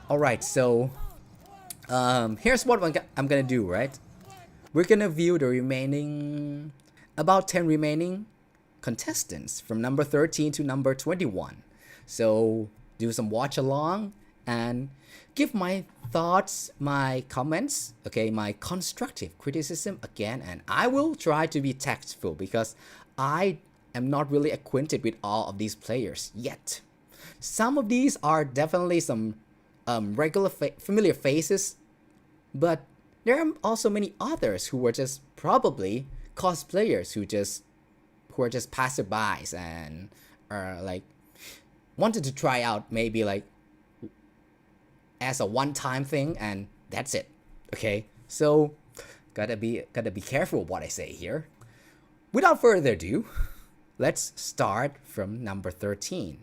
All right, so here's what I'm gonna do, right? We're gonna view the remaining, about 10 remaining contestants from number 13 to number 21. So do some watch along and give my thoughts, my comments, okay, my constructive criticism again, and I will try to be tactful because I am not really acquainted with all of these players yet. Some of these are definitely some regular familiar faces, but there are also many others who were just probably cosplayers who are just passerbys and are like wanted to try out maybe like as a one-time thing and that's it. Okay, so gotta be careful what I say here. Without further ado, let's start from number 13.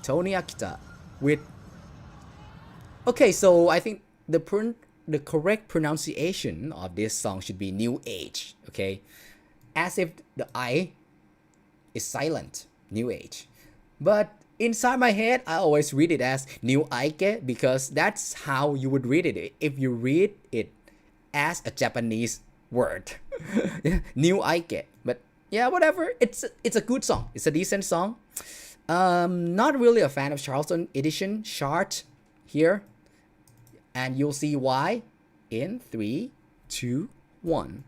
Tony Akita with, okay, so I think the correct pronunciation of this song should be New Age, okay, as if the I is silent, New Age, but inside my head I always read it as New Aike because that's how you would read it if you read it as a Japanese word. New Aike, but yeah, whatever, it's a good song, it's a decent song. Not really a fan of Charleston edition chart here, and you'll see why in 3, 2, 1.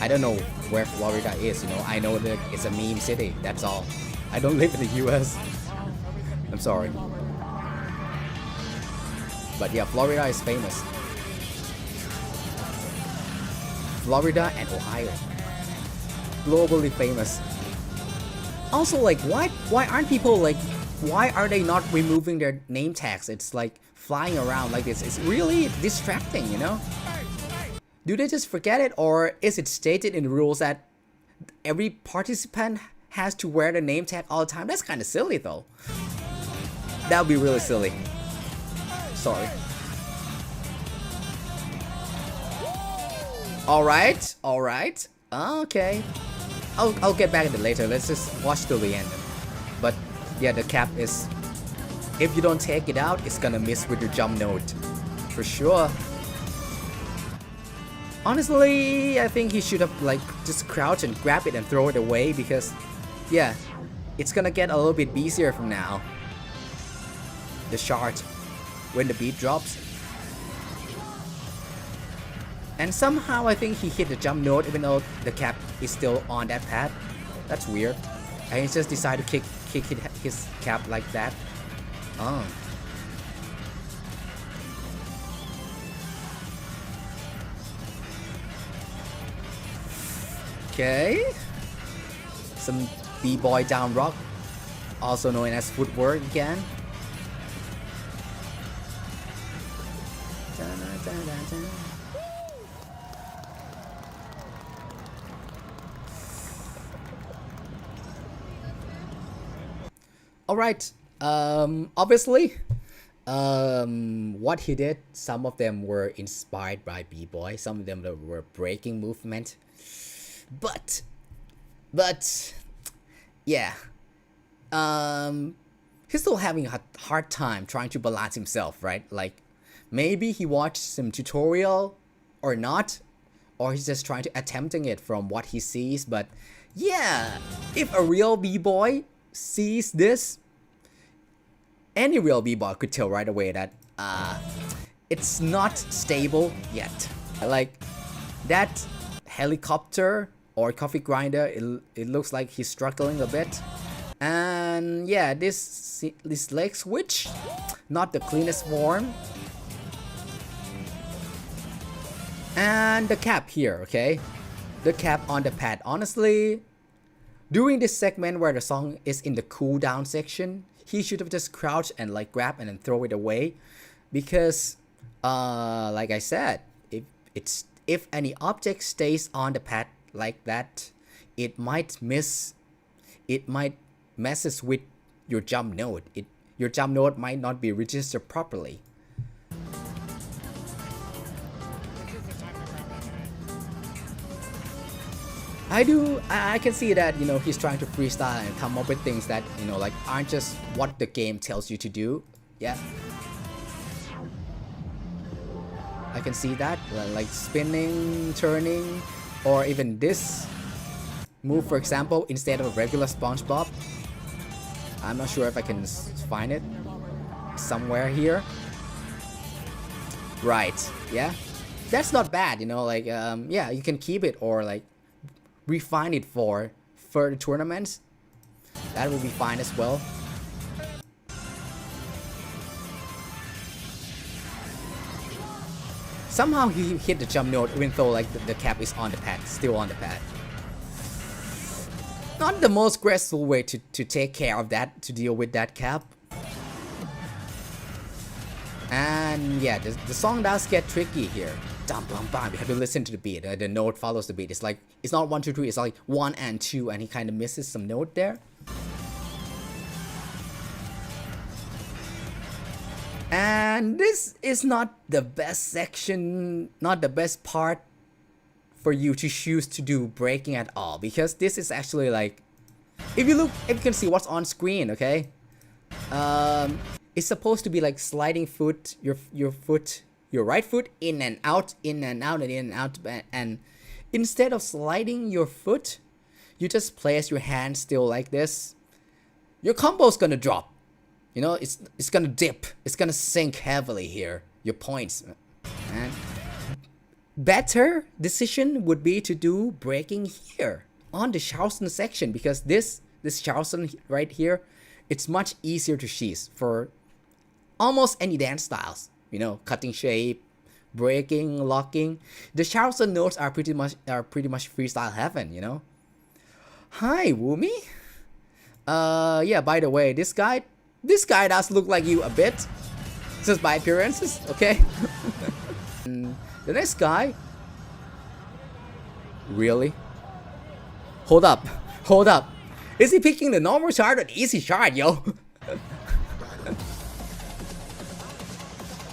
I don't know where Florida is, you know, I know that it's a meme city, that's all. I don't live in the US. I'm sorry. But yeah, Florida is famous. Florida and Ohio. Globally famous. Also, like, why aren't people like, why are they not removing their name tags? It's like flying around like this. It's really distracting, you know? Do they just forget it, or is it stated in the rules that every participant has to wear the name tag all the time? That's kind of silly though. That would be really silly. Sorry. Alright. Okay. I'll get back to it later. Let's just watch till the end. But yeah, the cap is, if you don't take it out, it's gonna miss with your jump note. For sure. Honestly, I think he should have like just crouch and grab it and throw it away because yeah, it's gonna get a little bit easier from now. The chart when the beat drops. And somehow I think he hit the jump note even though the cap is still on that pad. That's weird. And he just decided to kick his cap like that. Oh. Okay. Some B-boy down rock, also known as footwork again. Alright, obviously, what he did, some of them were inspired by B-boy, some of them were breaking movement, but, yeah, he's still having a hard time trying to balance himself, right? Like, maybe he watched some tutorial or not, or he's just trying to attempting it from what he sees, but yeah, if a real B-boy sees this, any real b-boy could tell right away that it's not stable yet. Like that helicopter or coffee grinder, it looks like he's struggling a bit. And yeah, this leg switch, not the cleanest form. And the cap here, okay? The cap on the pad. Honestly, during this segment where the song is in the cooldown section, he should have just crouched and like grab and then throw it away, because like I said, if any object stays on the pad like that, it might messes with your jump node. your jump note might not be registered properly. I can see that, you know, he's trying to freestyle and come up with things that, you know, like aren't just what the game tells you to do. Yeah. I can see that, like spinning, turning, or even this move, for example, instead of a regular SpongeBob. I'm not sure if I can find it somewhere here. Right, yeah. That's not bad, you know, like, yeah, you can keep it or like refine it for further tournaments. That will be fine as well. Somehow he hit the jump note even though like the cap is on the pad, still on the pad. Not the most graceful way to take care of that, to deal with that cap. And yeah, the song does get tricky here. Dum bum bum. You have to listen to the beat. The note follows the beat. It's like, it's not 1 2 3. It's like 1 and 2, and he kind of misses some note there. And this is not the best section, not the best part for you to choose to do breaking at all, because this is actually like, if you can see what's on screen, okay? It's supposed to be like sliding foot, your right foot in and out, in and out, and in and out, and instead of sliding your foot, you just place your hand still like this. Your combo's gonna drop. You know, it's gonna dip. It's gonna sink heavily here. Your points. And better decision would be to do breaking here on the Charleston section, because this Charleston right here, it's much easier to cheese for almost any dance styles. You know, cutting shape, breaking, locking. The Charleston notes are pretty much freestyle heaven, you know. Hi, Woomy. Yeah, by the way, this guy does look like you a bit, just by appearances, okay? And the next guy, really? Hold up. Is he picking the normal chart or the easy chart, yo?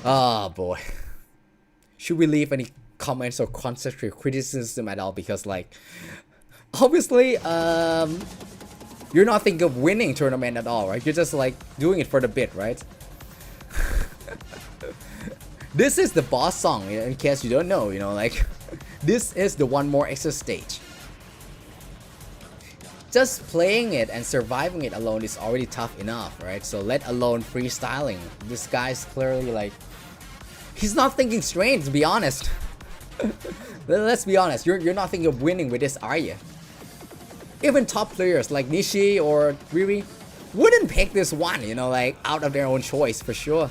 Oh boy. Should we leave any comments or constructive criticism at all? Because like, obviously, you're not thinking of winning tournament at all, right? You're just like doing it for the bit, right? This is the boss song, in case you don't know, you know, like, this is the One More Extra stage. Just playing it and surviving it alone is already tough enough, right? So let alone freestyling. This guy's clearly like, he's not thinking straight, to be honest. Let's be honest, you're not thinking of winning with this, are you? Even top players like Nishi or Riri wouldn't pick this one, you know, like out of their own choice for sure.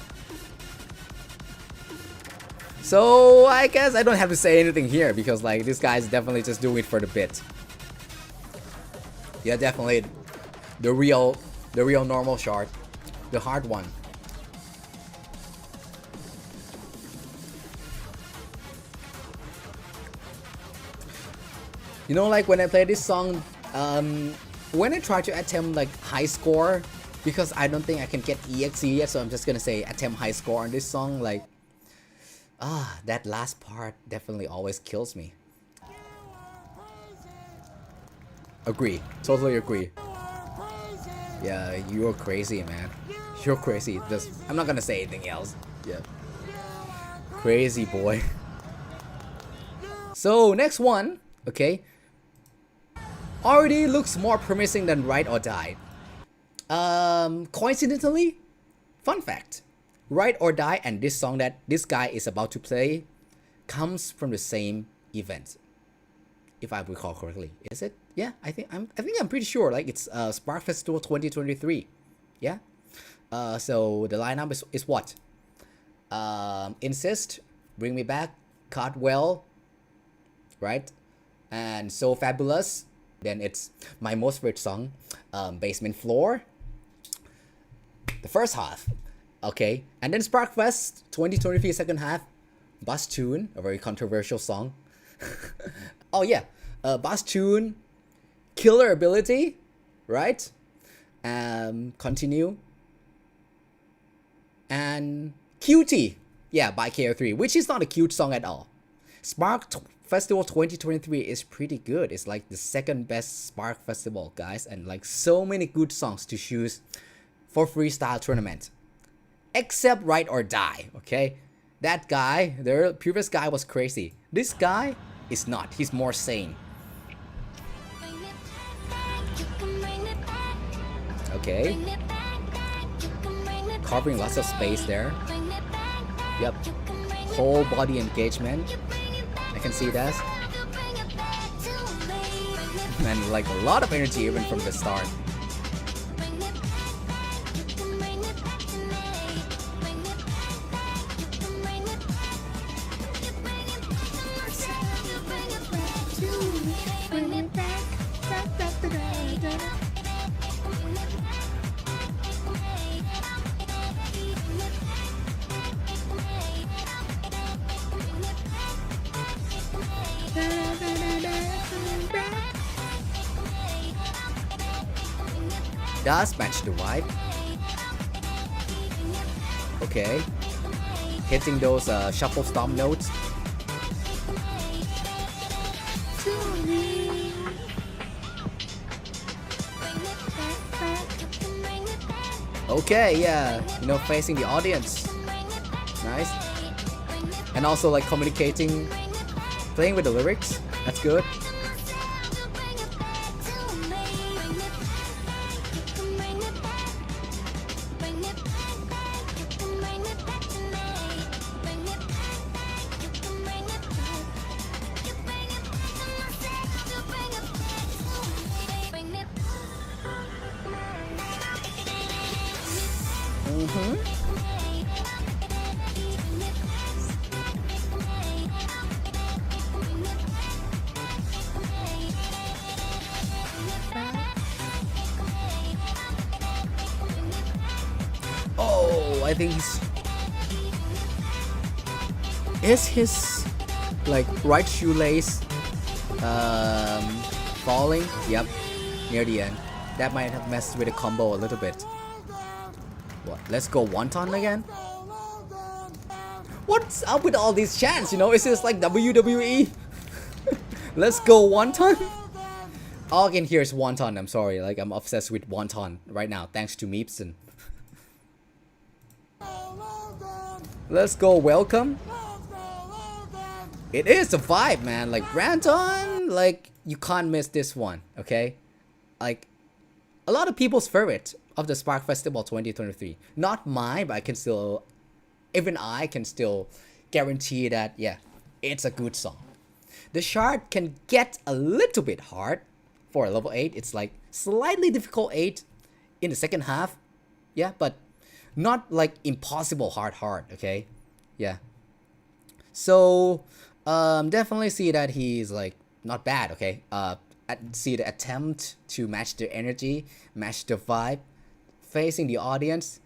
So I guess I don't have to say anything here, because like this guy's definitely just doing it for the bit. Yeah, definitely the real normal chart, the hard one. You know, like when I play this song, when I try to attempt like high score, because I don't think I can get EXE yet, so I'm just gonna say attempt high score on this song, like, that last part definitely always kills me. Agree, totally agree. Yeah, you're crazy, man. You're crazy. Just, I'm not gonna say anything else. Yeah. Crazy boy. So next one, okay, already looks more promising than Ride or Die. Coincidentally, fun fact, Ride or Die and this song that this guy is about to play comes from the same event, if I recall correctly. Is it? Yeah, I think I'm pretty sure. Like, it's Spark Festival 2023. Yeah. So the lineup is what? Insist, Bring Me Back, Cartwell, right? And So Fabulous. Then it's my most favorite song, Basement Floor, the first half. Okay, and then Sparkfest 2023 second half, Bus Tune, a very controversial song. Oh yeah, Bus Tune, Killer Ability, right? Continue, and Cutie, yeah, by KO3, which is not a cute song at all. Festival 2023 is pretty good. It's like the second best Spark Festival, guys, and like so many good songs to choose for freestyle tournament. Except Ride or Die, okay? That guy, the previous guy was crazy. This guy is not. He's more sane. Okay. Covering lots of space there. Yep. Whole body engagement. I can see that. And like a lot of energy even from the start. Does match the vibe. Okay. Hitting those shuffle stomp notes. Okay, yeah. You know, facing the audience. Nice. And also like communicating, playing with the lyrics. That's good. I think is his like right shoelace falling? Yep, near the end. That might have messed with the combo a little bit. What? Let's go wonton again? What's up with all these chants? You know, is this like WWE? Let's go wonton? All I can hear is wonton. I'm sorry, like I'm obsessed with wonton right now, thanks to Meepson. Let's go welcome. It is a vibe, man. Like Brandon, like you can't miss this one, okay? Like a lot of people's favorite of the Spark Festival 2023. Not mine, but I can still, even I can still guarantee that, yeah, it's a good song. The chart can get a little bit hard for a level 8. It's like slightly difficult 8 in the second half. Yeah, but not like impossible hard, okay? Yeah. So, definitely see that he's like not bad, okay? See the attempt to match the energy, match the vibe, facing the audience.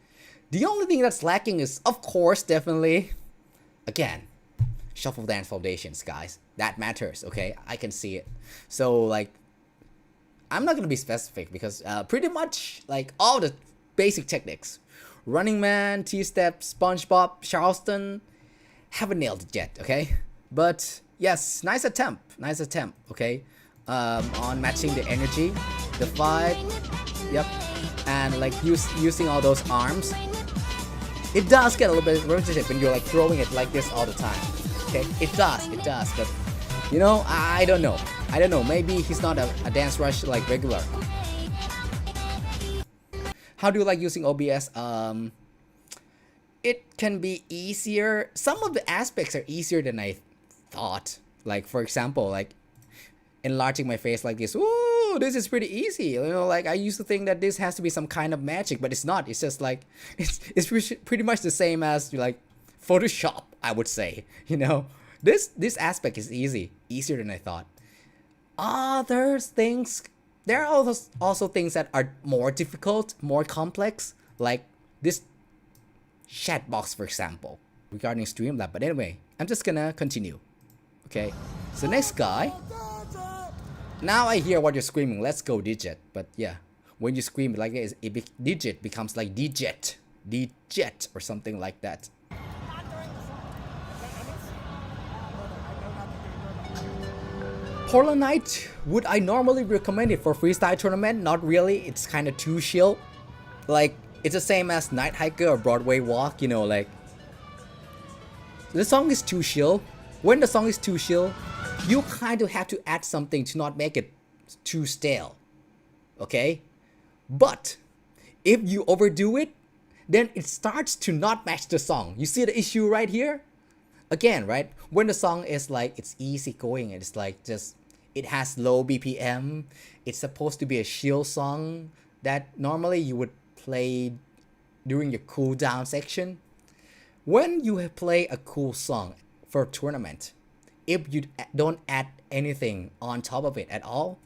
The only thing that's lacking is, of course, definitely, again, Shuffle Dance Foundations, guys. That matters, okay? I can see it. So, like, I'm not gonna be specific because pretty much like all the basic techniques. Running Man, T-Step, SpongeBob, Charleston, haven't nailed it yet, okay? But yes, nice attempt, okay? On matching the energy, the vibe, yep, and like using all those arms. It does get a little bit repetitive when you're like throwing it like this all the time, okay? It does, but you know, I don't know, maybe he's not a Dancerush like regular. How do you like using OBS? It can be easier. Some of the aspects are easier than I thought. Like for example, like enlarging my face like this. Ooh, this is pretty easy. You know, like I used to think that this has to be some kind of magic, but it's not. It's just like it's pretty much the same as like Photoshop, I would say. You know, this aspect is easier than I thought. There's things. There are also things that are more difficult, more complex, like this chat box, for example, regarding Streamlab. But anyway, I'm just gonna continue. Okay, so next guy. Now I hear what you're screaming. Let's go digit. But yeah, when you scream like this, Digit becomes like digit. D-Jet or something like that. Polar Night, would I normally recommend it for freestyle tournament? Not really, it's kind of too chill. Like, it's the same as Night Hiker or Broadway Walk, you know, like, the song is too chill. When the song is too chill, you kind of have to add something to not make it too stale. Okay? But if you overdo it, then it starts to not match the song. You see the issue right here? Again, right? When the song is like, it's easy going, it's like just, it has low BPM. It's supposed to be a chill song that normally you would play during your cool down section. When you play a cool song for a tournament, if you don't add anything on top of it at all,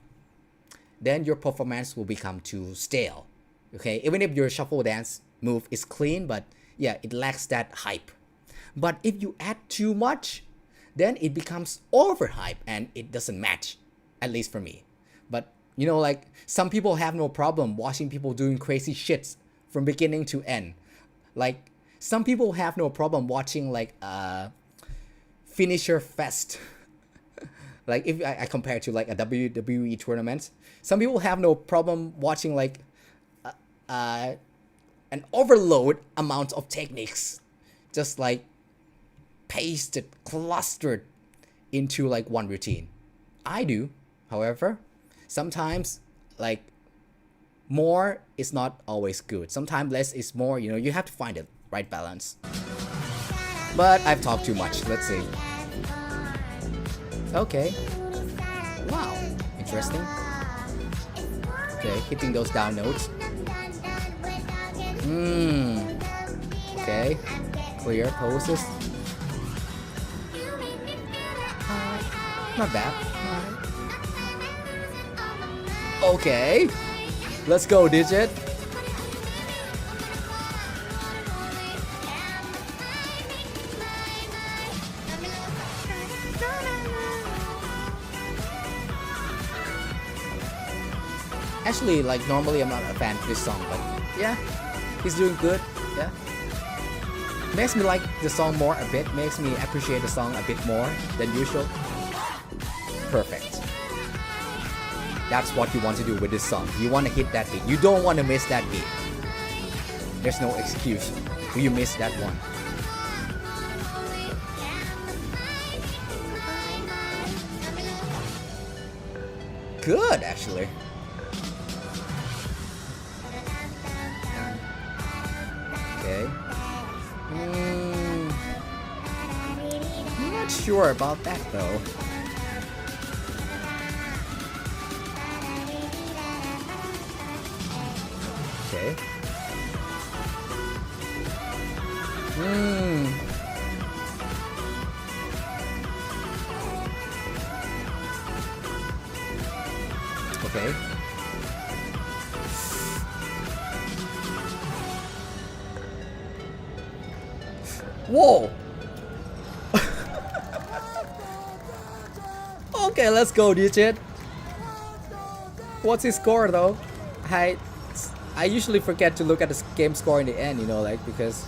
then your performance will become too stale. Okay, even if your shuffle dance move is clean, but yeah, it lacks that hype. But if you add too much, then it becomes overhype and it doesn't match, at least for me. But you know, like, some people have no problem watching people doing crazy shits from beginning to end. Like, some people have no problem watching like finisher fest. Like, if I compare to like a WWE tournament, some people have no problem watching like an overload amount of techniques, just like pasted, clustered into like one routine. I do, however, sometimes like more is not always good. Sometimes less is more, you know, you have to find the right balance. But I've talked too much, let's see. Okay. Wow, interesting. Okay, hitting those down notes. Okay, clear poses. Not bad. Okay, let's go, Digit. Actually, like, normally I'm not a fan of this song, but yeah, he's doing good. Yeah, makes me like the song more a bit, makes me appreciate the song a bit more than usual. Perfect. That's what you want to do with this song. You want to hit that beat. You don't want to miss that beat. There's no excuse if you miss that one. Good, actually. Okay. I'm not sure about that though. Okay. Okay. Whoa! Okay, let's go, Digit. What's his score though? I usually forget to look at the game score in the end, you know, like, because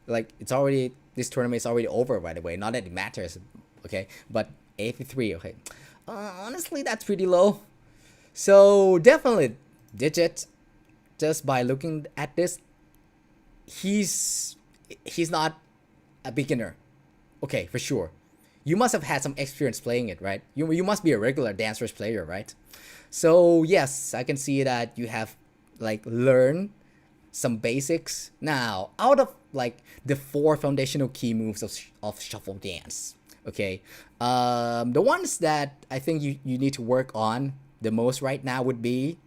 like it's already, this tournament is already over, by the way. Not that it matters, okay? But 83, okay. Honestly, that's pretty low. So definitely, Digit, just by looking at this, he's not a beginner. Okay, for sure. You must have had some experience playing it, right? You must be a regular Dancerush player, right? So yes, I can see that you have like learned some basics. Now, out of like the 4 foundational key moves of shuffle dance, okay, the ones that I think you need to work on the most right now would be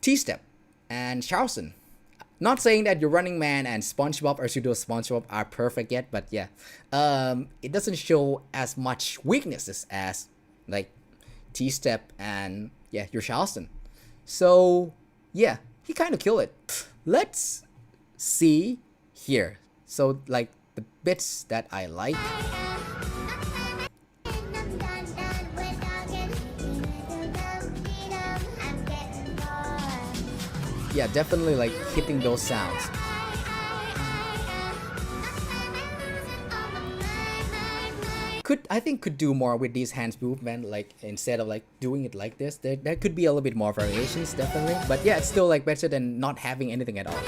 T-step and Charleston. Not saying that your Running Man and SpongeBob or Pseudo SpongeBob are perfect yet, but yeah, it doesn't show as much weaknesses as like T-step and yeah, your Charleston. So yeah, he kind of killed it. Let's see here. So like the bits that I like. Yeah, definitely like hitting those sounds. I think could do more with these hands movement, like instead of like doing it like this. There could be a little bit more variations, definitely. But yeah, it's still like better than not having anything at all.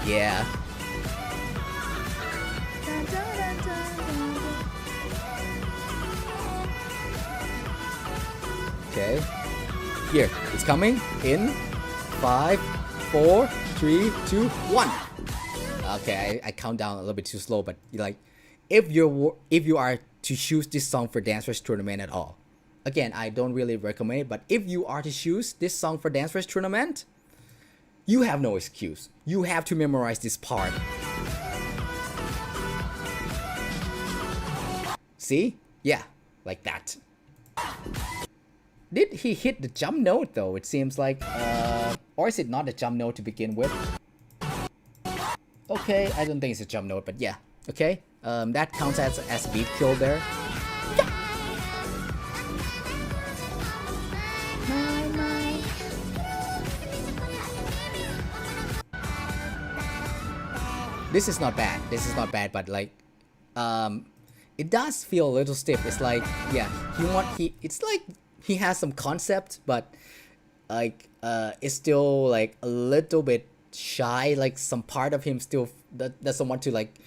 Yeah. Okay. Here, it's coming in 5, 4, 3, 2, 1. Okay, I count down a little bit too slow, but like, if you are to choose this song for Dancerush tournament at all, again, I don't really recommend it, but if you are to choose this song for Dancerush tournament, you have no excuse. You have to memorize this part. See? Yeah, like that. Did he hit the jump note though? It seems like, or is it not a jump note to begin with? Okay, I don't think it's a jump note, but yeah. Okay, that counts as beat kill there. This is not bad. This is not bad, but like, it does feel a little stiff. It's like, yeah, it's like he has some concept, but like, it's still like a little bit shy. Like some part of him still doesn't want to like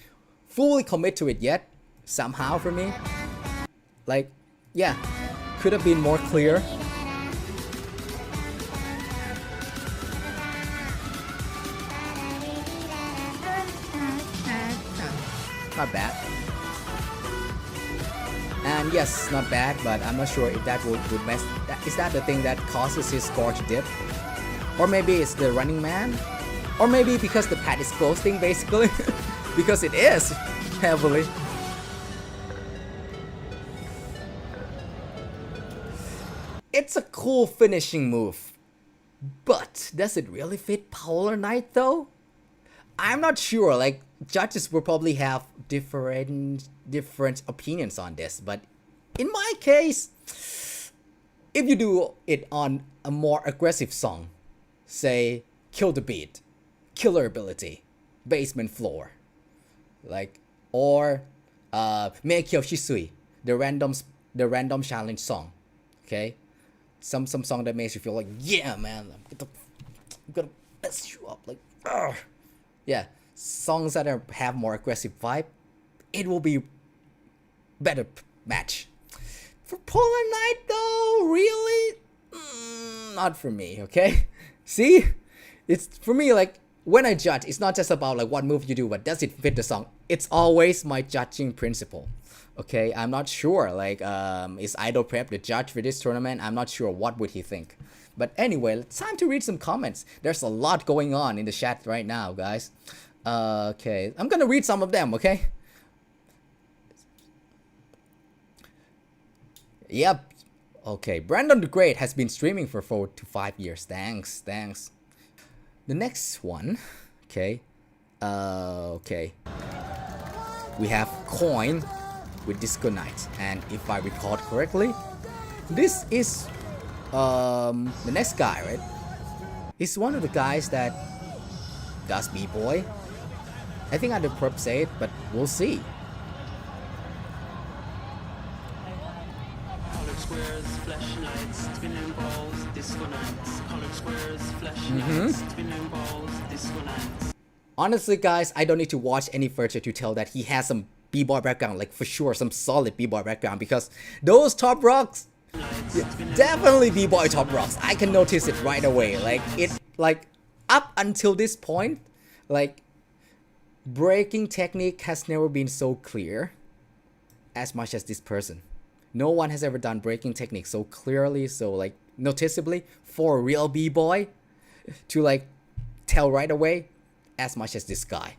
fully commit to it yet. Somehow for me, like, yeah, could have been more clear. Not bad. And yes, not bad, but I'm not sure if that would mess. Is that the thing that causes his score to dip? Or maybe it's the running man? Or maybe because the pad is ghosting basically? Because it is, heavily. It's a cool finishing move. But does it really fit Polar Knight though? I'm not sure, like, judges will probably have different opinions on this, but in my case, if you do it on a more aggressive song, say Kill the Beat, Killer Ability, Basement Floor, like, or Meikyo Shisui, the random challenge song, okay, some song that makes you feel like, yeah man, I'm gonna mess you up, like, ugh. Yeah, songs that have more aggressive vibe, it will be better match. For Polar Knight though, really? Not for me, okay? See? It's for me, like, when I judge, it's not just about like what move you do, but does it fit the song? It's always my judging principle. Okay, I'm not sure, like, is Idol Prep the judge for this tournament? I'm not sure what would he think. But anyway, it's time to read some comments. There's a lot going on in the chat right now, guys. Okay, I'm gonna read some of them, okay? Yep. Okay, Brandon the Great has been streaming for 4 to 5 years. Thanks. The next one, okay. Okay. We have Coin with Disco Night, and if I recall correctly, this is the next guy, right? He's one of the guys that does B-Boy. I think I had the prep say it, but we'll see. Colored squares, flashlights, spinning balls, disco nights. Colored squares, flashlights, spinning balls, disco nights. Honestly, guys, I don't need to watch any further to tell that he has some B-Boy background, like for sure, some solid B-Boy background, because those top rocks, yeah, definitely B-Boy top rocks. I can notice it right away. Like, it, like, up until this point, like, breaking technique has never been so clear as much as this person. No one has ever done breaking technique so clearly, so like noticeably for a real B-Boy to like tell right away as much as this guy.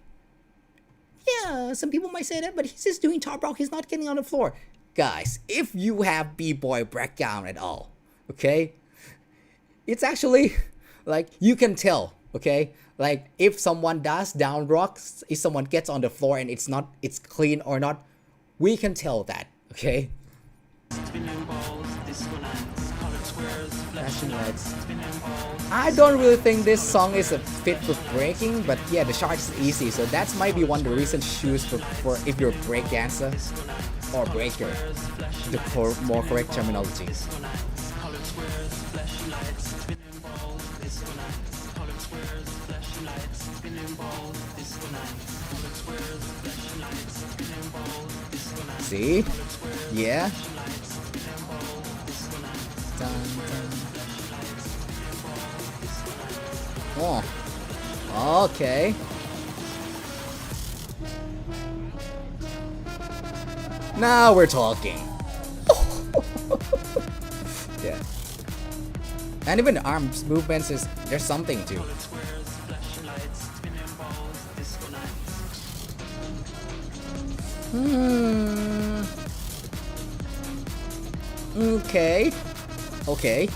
Yeah, some people might say that, but he's just doing top rock, he's not getting on the floor. Guys, if you have B-Boy breakdown at all, okay, it's actually like you can tell, okay, like if someone does down rocks, if someone gets on the floor and it's clean or not, we can tell that, okay. flashing lights. I don't really think this song is a fit for breaking, but yeah, the chart is easy, so that might be one of the reasons choose for if you're a break dancer or breaker, the more correct terminology. See? Yeah. Dun, dun. Oh. Okay. Now we're talking. Yeah. And even the arms movements there's something too. Okay. Okay.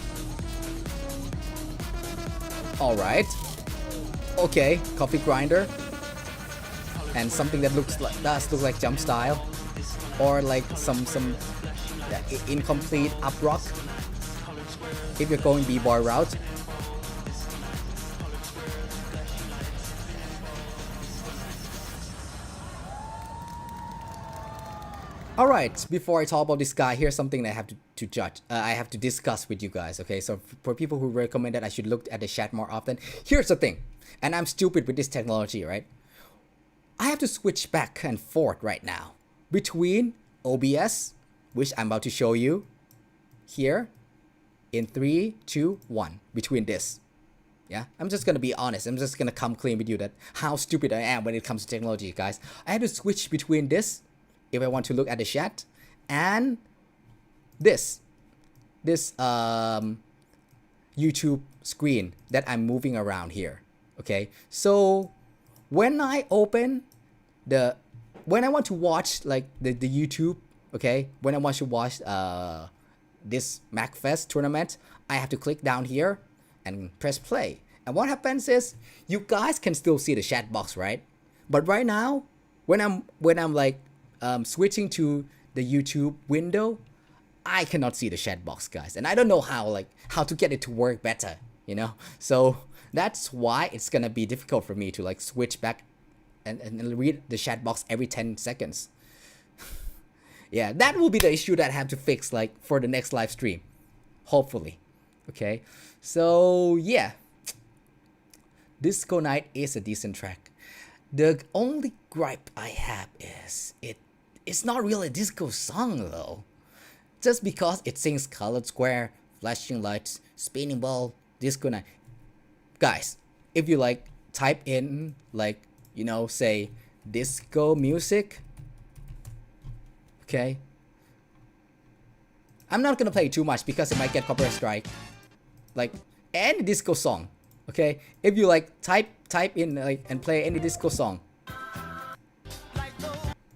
Alright. Okay. Coffee grinder. And something that does look like jump style. Or like some incomplete up rock. If you're going B-boy route. Alright, before I talk about this guy, here's something that I have to judge. I have to discuss with you guys, okay? So for people who recommend that I should look at the chat more often, here's the thing. And I'm stupid with this technology, right? I have to switch back and forth right now between OBS, which I'm about to show you here, in 3, 2, 1, between this. Yeah, I'm just gonna be honest. I'm just gonna come clean with you that how stupid I am when it comes to technology, guys. I have to switch between this if I want to look at the chat and this YouTube screen that I'm moving around here. Okay, so when I open when I want to watch like the YouTube, okay, when I want to watch this MAGFEST tournament, I have to click down here and press play. And what happens is you guys can still see the chat box, right? But right now, when I'm like switching to the YouTube window, I cannot see the chat box, guys, and I don't know how to get it to work better, you know. So that's why it's gonna be difficult for me to like switch back and read the chat box every 10 seconds. Yeah, that will be the issue that I have to fix like for the next live stream, hopefully. Okay, so yeah, Disco Night is a decent track. The only gripe I have is it's not really a disco song though. Just because it sings colored square, flashing lights, spinning ball, disco night. Guys, if you like type in like, you know, say disco music, okay, I'm not gonna play too much because it might get copyright strike. Like any disco song, okay, if you like type in like and play any disco song,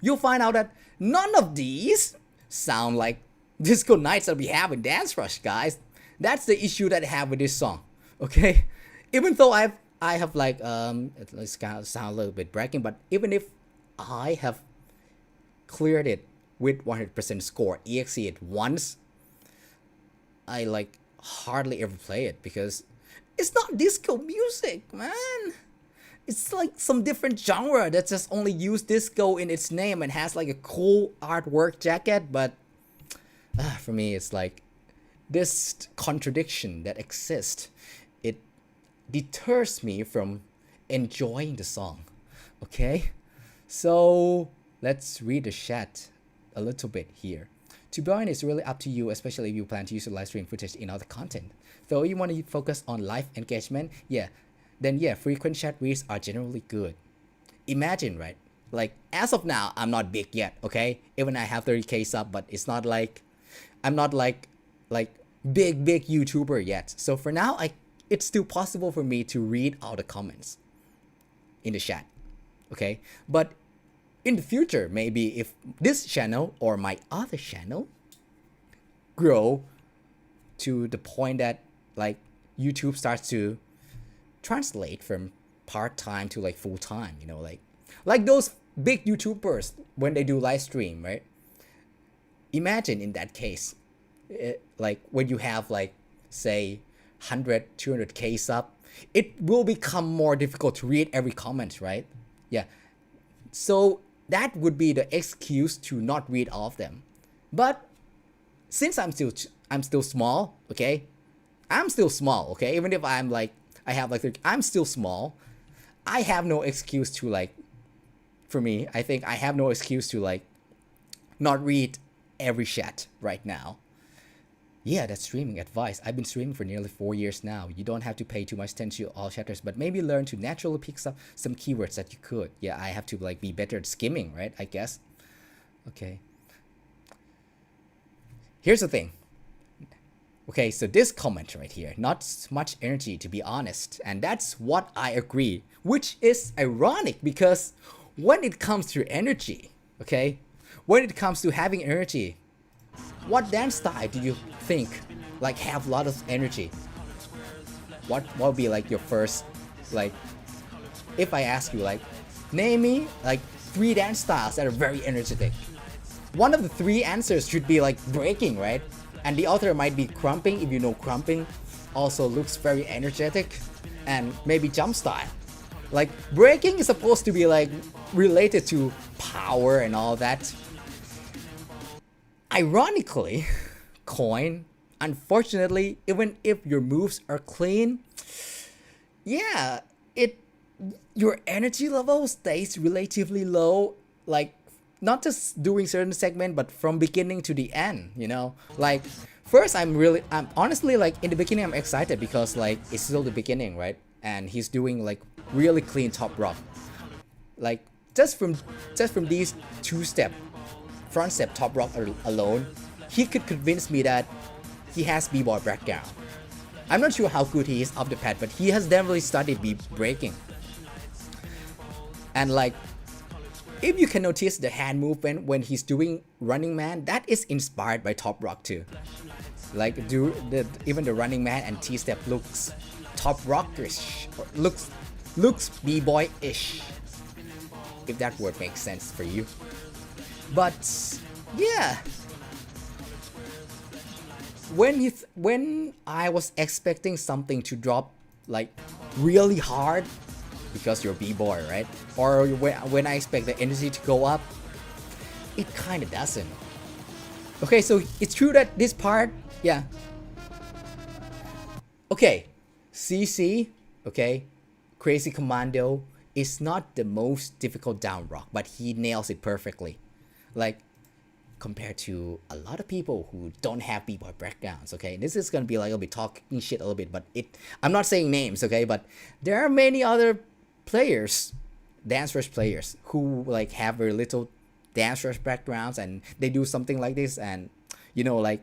you'll find out that none of these sound like disco nights that we have in Dancerush, guys. That's the issue that I have with this song, okay? Even though I have like it's kind of sound a little bit bragging, but even if I have cleared it with 100% score, exe it once, I like hardly ever play it because it's not disco music, man. It's like some different genre that just only use disco in its name and has like a cool artwork jacket, but for me it's like this contradiction that exists. It deters me from enjoying the song. Okay, so let's read the chat a little bit here. To be honest, it's really up to you, especially if you plan to use the live stream footage in other content. Though you want to focus on live engagement, then frequent chat reads are generally good. Imagine, right? Like as of now, I'm not big yet, okay? Even I have 30k sub, but it's not like I'm not like big YouTuber yet. So for now, it's still possible for me to read all the comments in the chat, okay? But in the future, maybe if this channel or my other channel grow to the point that like YouTube starts to translate from part-time to like full-time, you know, like those big YouTubers when they do live stream, right? Imagine in that case, like when you have like say 100, 200k sub, it will become more difficult to read every comment, right? Yeah. So that would be the excuse to not read all of them. But since I'm still small, okay? I'm still small, okay? Even if I'm like, I have like, I'm still small. I have no excuse to like, for me, I think I have no excuse to like not read every chat right now. Yeah, that's streaming advice. I've been streaming for nearly 4 years now. You don't have to pay too much attention to all chatters, but maybe learn to naturally pick up some keywords that you could. Yeah, I have to like be better at skimming, right? I guess. Okay. Here's the thing. Okay, so this comment right here, not much energy to be honest, and that's what I agree, which is ironic because when it comes to energy, okay, when it comes to having energy, what dance style do you think like have a lot of energy? What would be like your first, like, if I ask you like, name me like 3 dance styles that are very energetic. One of the 3 answers should be like breaking, right? And the other might be crumping, if you know crumping also looks very energetic, and maybe jump style. Like breaking is supposed to be like related to power and all that. Ironically, coin, unfortunately, even if your moves are clean, yeah, your energy level stays relatively low, like not just doing certain segment, but from beginning to the end, you know? Like, first I'm honestly like in the beginning I'm excited because like it's still the beginning, right? And he's doing like really clean top rock. Like just from these 2 step, front step top rock alone, he could convince me that he has b-boy background. I'm not sure how good he is off the pad, but he has definitely studied breaking. And like, if you can notice the hand movement when he's doing Running Man, that is inspired by Top Rock too. Like even the Running Man and T-step looks Top Rockish, looks b-boy-ish, if that word makes sense for you. But yeah, when I was expecting something to drop like really hard, because you're b-boy, right? Or when I expect the energy to go up, it kind of doesn't. Okay, so it's true that this part, yeah. Okay, CC, okay, Crazy Commando is not the most difficult down rock, but he nails it perfectly. Like, compared to a lot of people who don't have b-boy backgrounds, okay? This is gonna be like, I'll be talking shit a little bit, but I'm not saying names, okay? But there are many other players, Dancerush players, who like have very little Dancerush backgrounds and they do something like this, and you know, like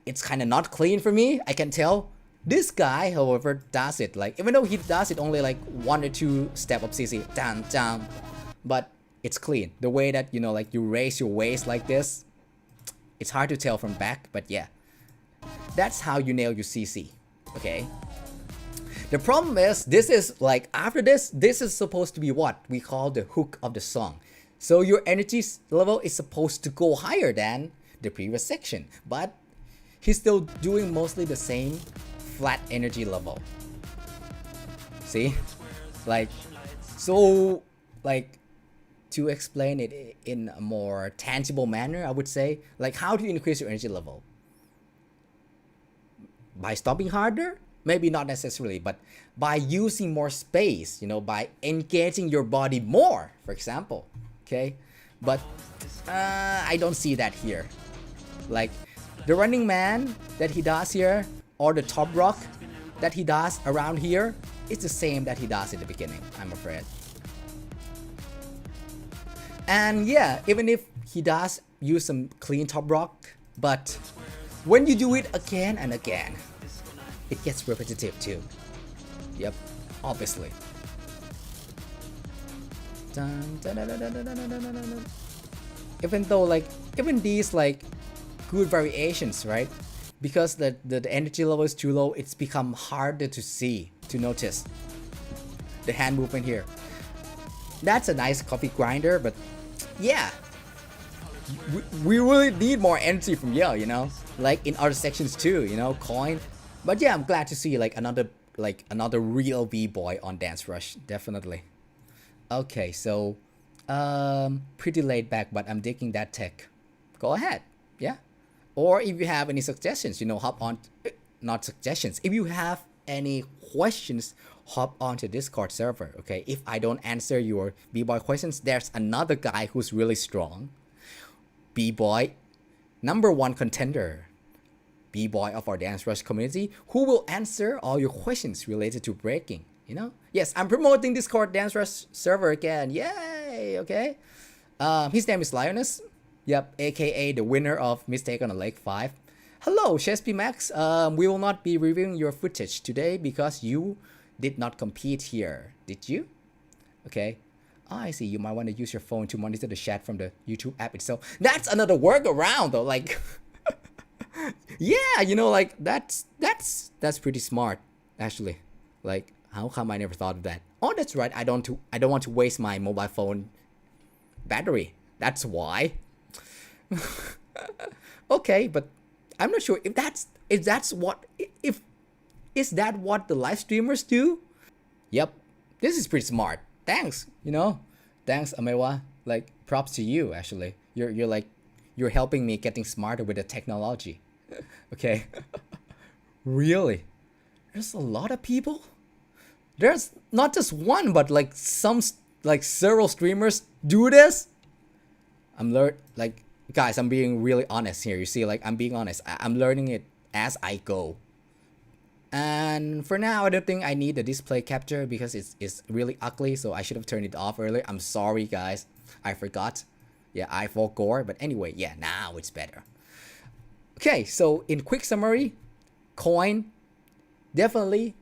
it's kind of not clean for me. I can tell. This guy, however, does it like, even though he does it only like 1 or 2 step of CC, down, but it's clean. The way that, you know, like you raise your waist like this, it's hard to tell from back, but yeah, that's how you nail your CC. Okay. The problem is, this is like, after this is supposed to be what we call the hook of the song. So your energy level is supposed to go higher than the previous section, but he's still doing mostly the same flat energy level. See? Like, so like, to explain it in a more tangible manner, I would say, like, how do you increase your energy level? By stomping harder? Maybe not necessarily, but by using more space, you know, by engaging your body more, for example, okay? But I don't see that here. Like, the Running Man that he does here, or the top rock that he does around here, it's the same that he does in the beginning, I'm afraid. And yeah, even if he does use some clean top rock, but when you do it again and again, it gets repetitive too. Yep, obviously. Even though like, even these like good variations, right? Because the energy level is too low, it's become harder to see, to notice. The hand movement here. That's a nice coffee grinder, but yeah. We really need more energy from Yale, you know? Like in other sections too, you know? Coin, But yeah, I'm glad to see like another real b-boy on Dancerush, definitely. Okay, so pretty laid back, but I'm digging that tech. Go ahead, yeah. Or if you have any suggestions, hop on. Not suggestions. If you have any questions, hop onto Discord server. Okay, if I don't answer your b-boy questions, there's another guy who's really strong. B-boy, #1 contender. B-boy of our Dancerush community, who will answer all your questions related to breaking. Yes, I'm promoting Discord Dancerush server again. Yay! Okay. His name is Lioness. Yep, aka the winner of Mistake on a Lake 5. Hello, Chesp Max. We will not be reviewing your footage today because you did not compete here. Did you? Okay. I see. You might want to use your phone to monitor the chat from the YouTube app itself. That's another workaround though. Like, yeah, like that's pretty smart actually. Like, how come I never thought of that? Oh, that's right. I don't want to waste my mobile phone battery. That's why. Okay, but I'm not sure if that's what is that what the live streamers do? Yep, this is pretty smart. Thanks, thanks Amewa. Like, props to you actually. You're helping me getting smarter with the technology. Okay. Really? There's a lot of people. There's not just one, but like several streamers do this. Guys, I'm being really honest here. You see, like, I'm being honest. I'm learning it as I go. And for now, I don't think I need the display capture because it's really ugly. So I should have turned it off earlier. I'm sorry, guys. I forgot. Yeah, I forgot. But anyway, yeah, now it's better. Okay, so in quick summary, Coin, definitely,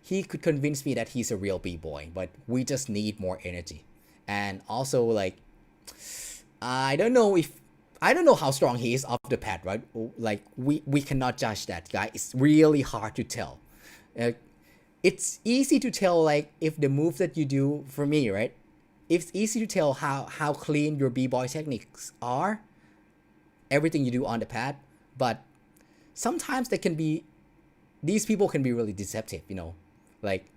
he could convince me that he's a real b-boy. But we just need more energy. And also, like, I don't know how strong he is off the pad, right? Like, we cannot judge that guy. It's really hard to tell. It's easy to tell, like, if the move that you do, for me, right? It's easy to tell how clean your b-boy techniques are. Everything you do on the pad. But sometimes these people can be really deceptive, Like,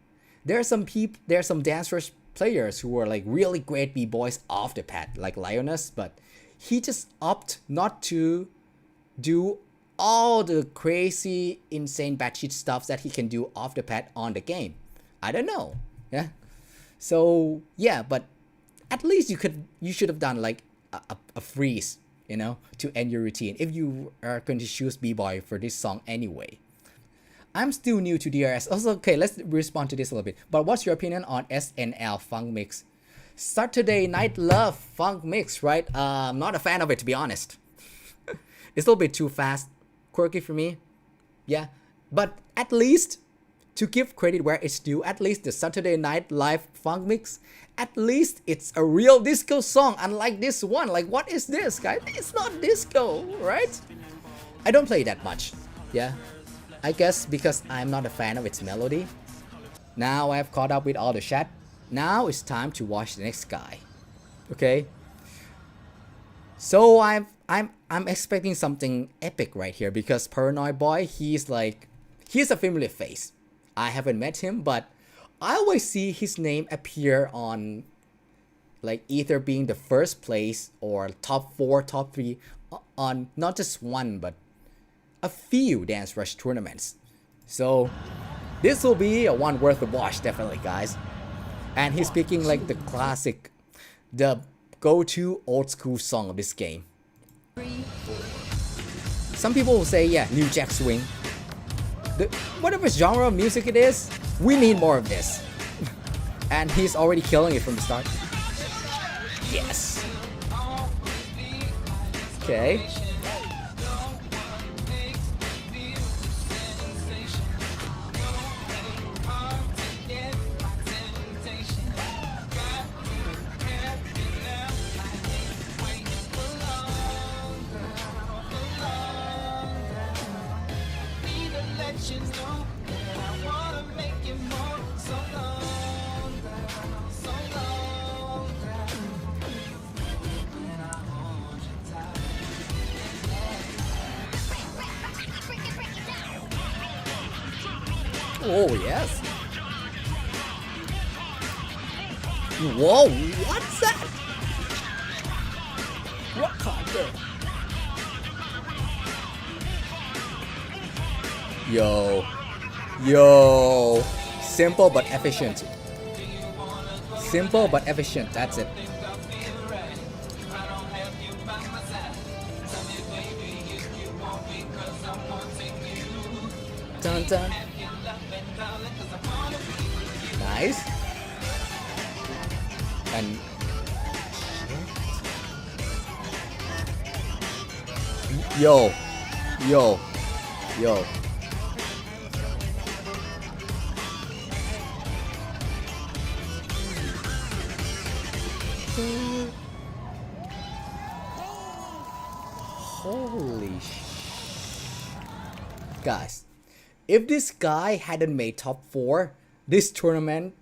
there are some Dancerush players who are like really great b-boys off the pad, like Lioness, but he just opted not to do all the crazy, insane batshit stuff that he can do off the pad on the game. I don't know. Yeah. So yeah, but at least you should have done like a freeze, to end your routine if you are going to choose b-boy for this song anyway. I'm still new to DRS. Also, okay, let's respond to this a little bit. But what's your opinion on SNL Funk Mix? Saturday Night Love Funk Mix, right? I'm not a fan of it, to be honest. It's a little bit too fast, quirky for me. Yeah, but at least, to give credit where it's due, at least the Saturday Night Live Funk Mix, at least it's a real disco song, unlike this one. Like, what is this, guys? It's not disco, right? I don't play that much. Yeah. I guess because I'm not a fan of its melody. Now I've caught up with all the chat. Now it's time to watch the next guy. Okay. So I'm expecting something epic right here because Paranoid Boy, he's a familiar face. I haven't met him, but I always see his name appear on, like, either being the first place or top 4, top 3 on not just one but a few Dancerush tournaments. So this will be a one worth a watch, definitely, guys. And he's picking like the classic, the go-to old school song of this game. Some people will say, yeah, New Jack Swing. Whatever genre of music it is, we need more of this. And he's already killing it from the start. Yes. Okay. Oh yes. Whoa, what's that? What kind of? Yo, simple but efficient. Simple but efficient, that's it. Dun dun. Nice. And yo. Holy guys, if this guy hadn't made top 4, this tournament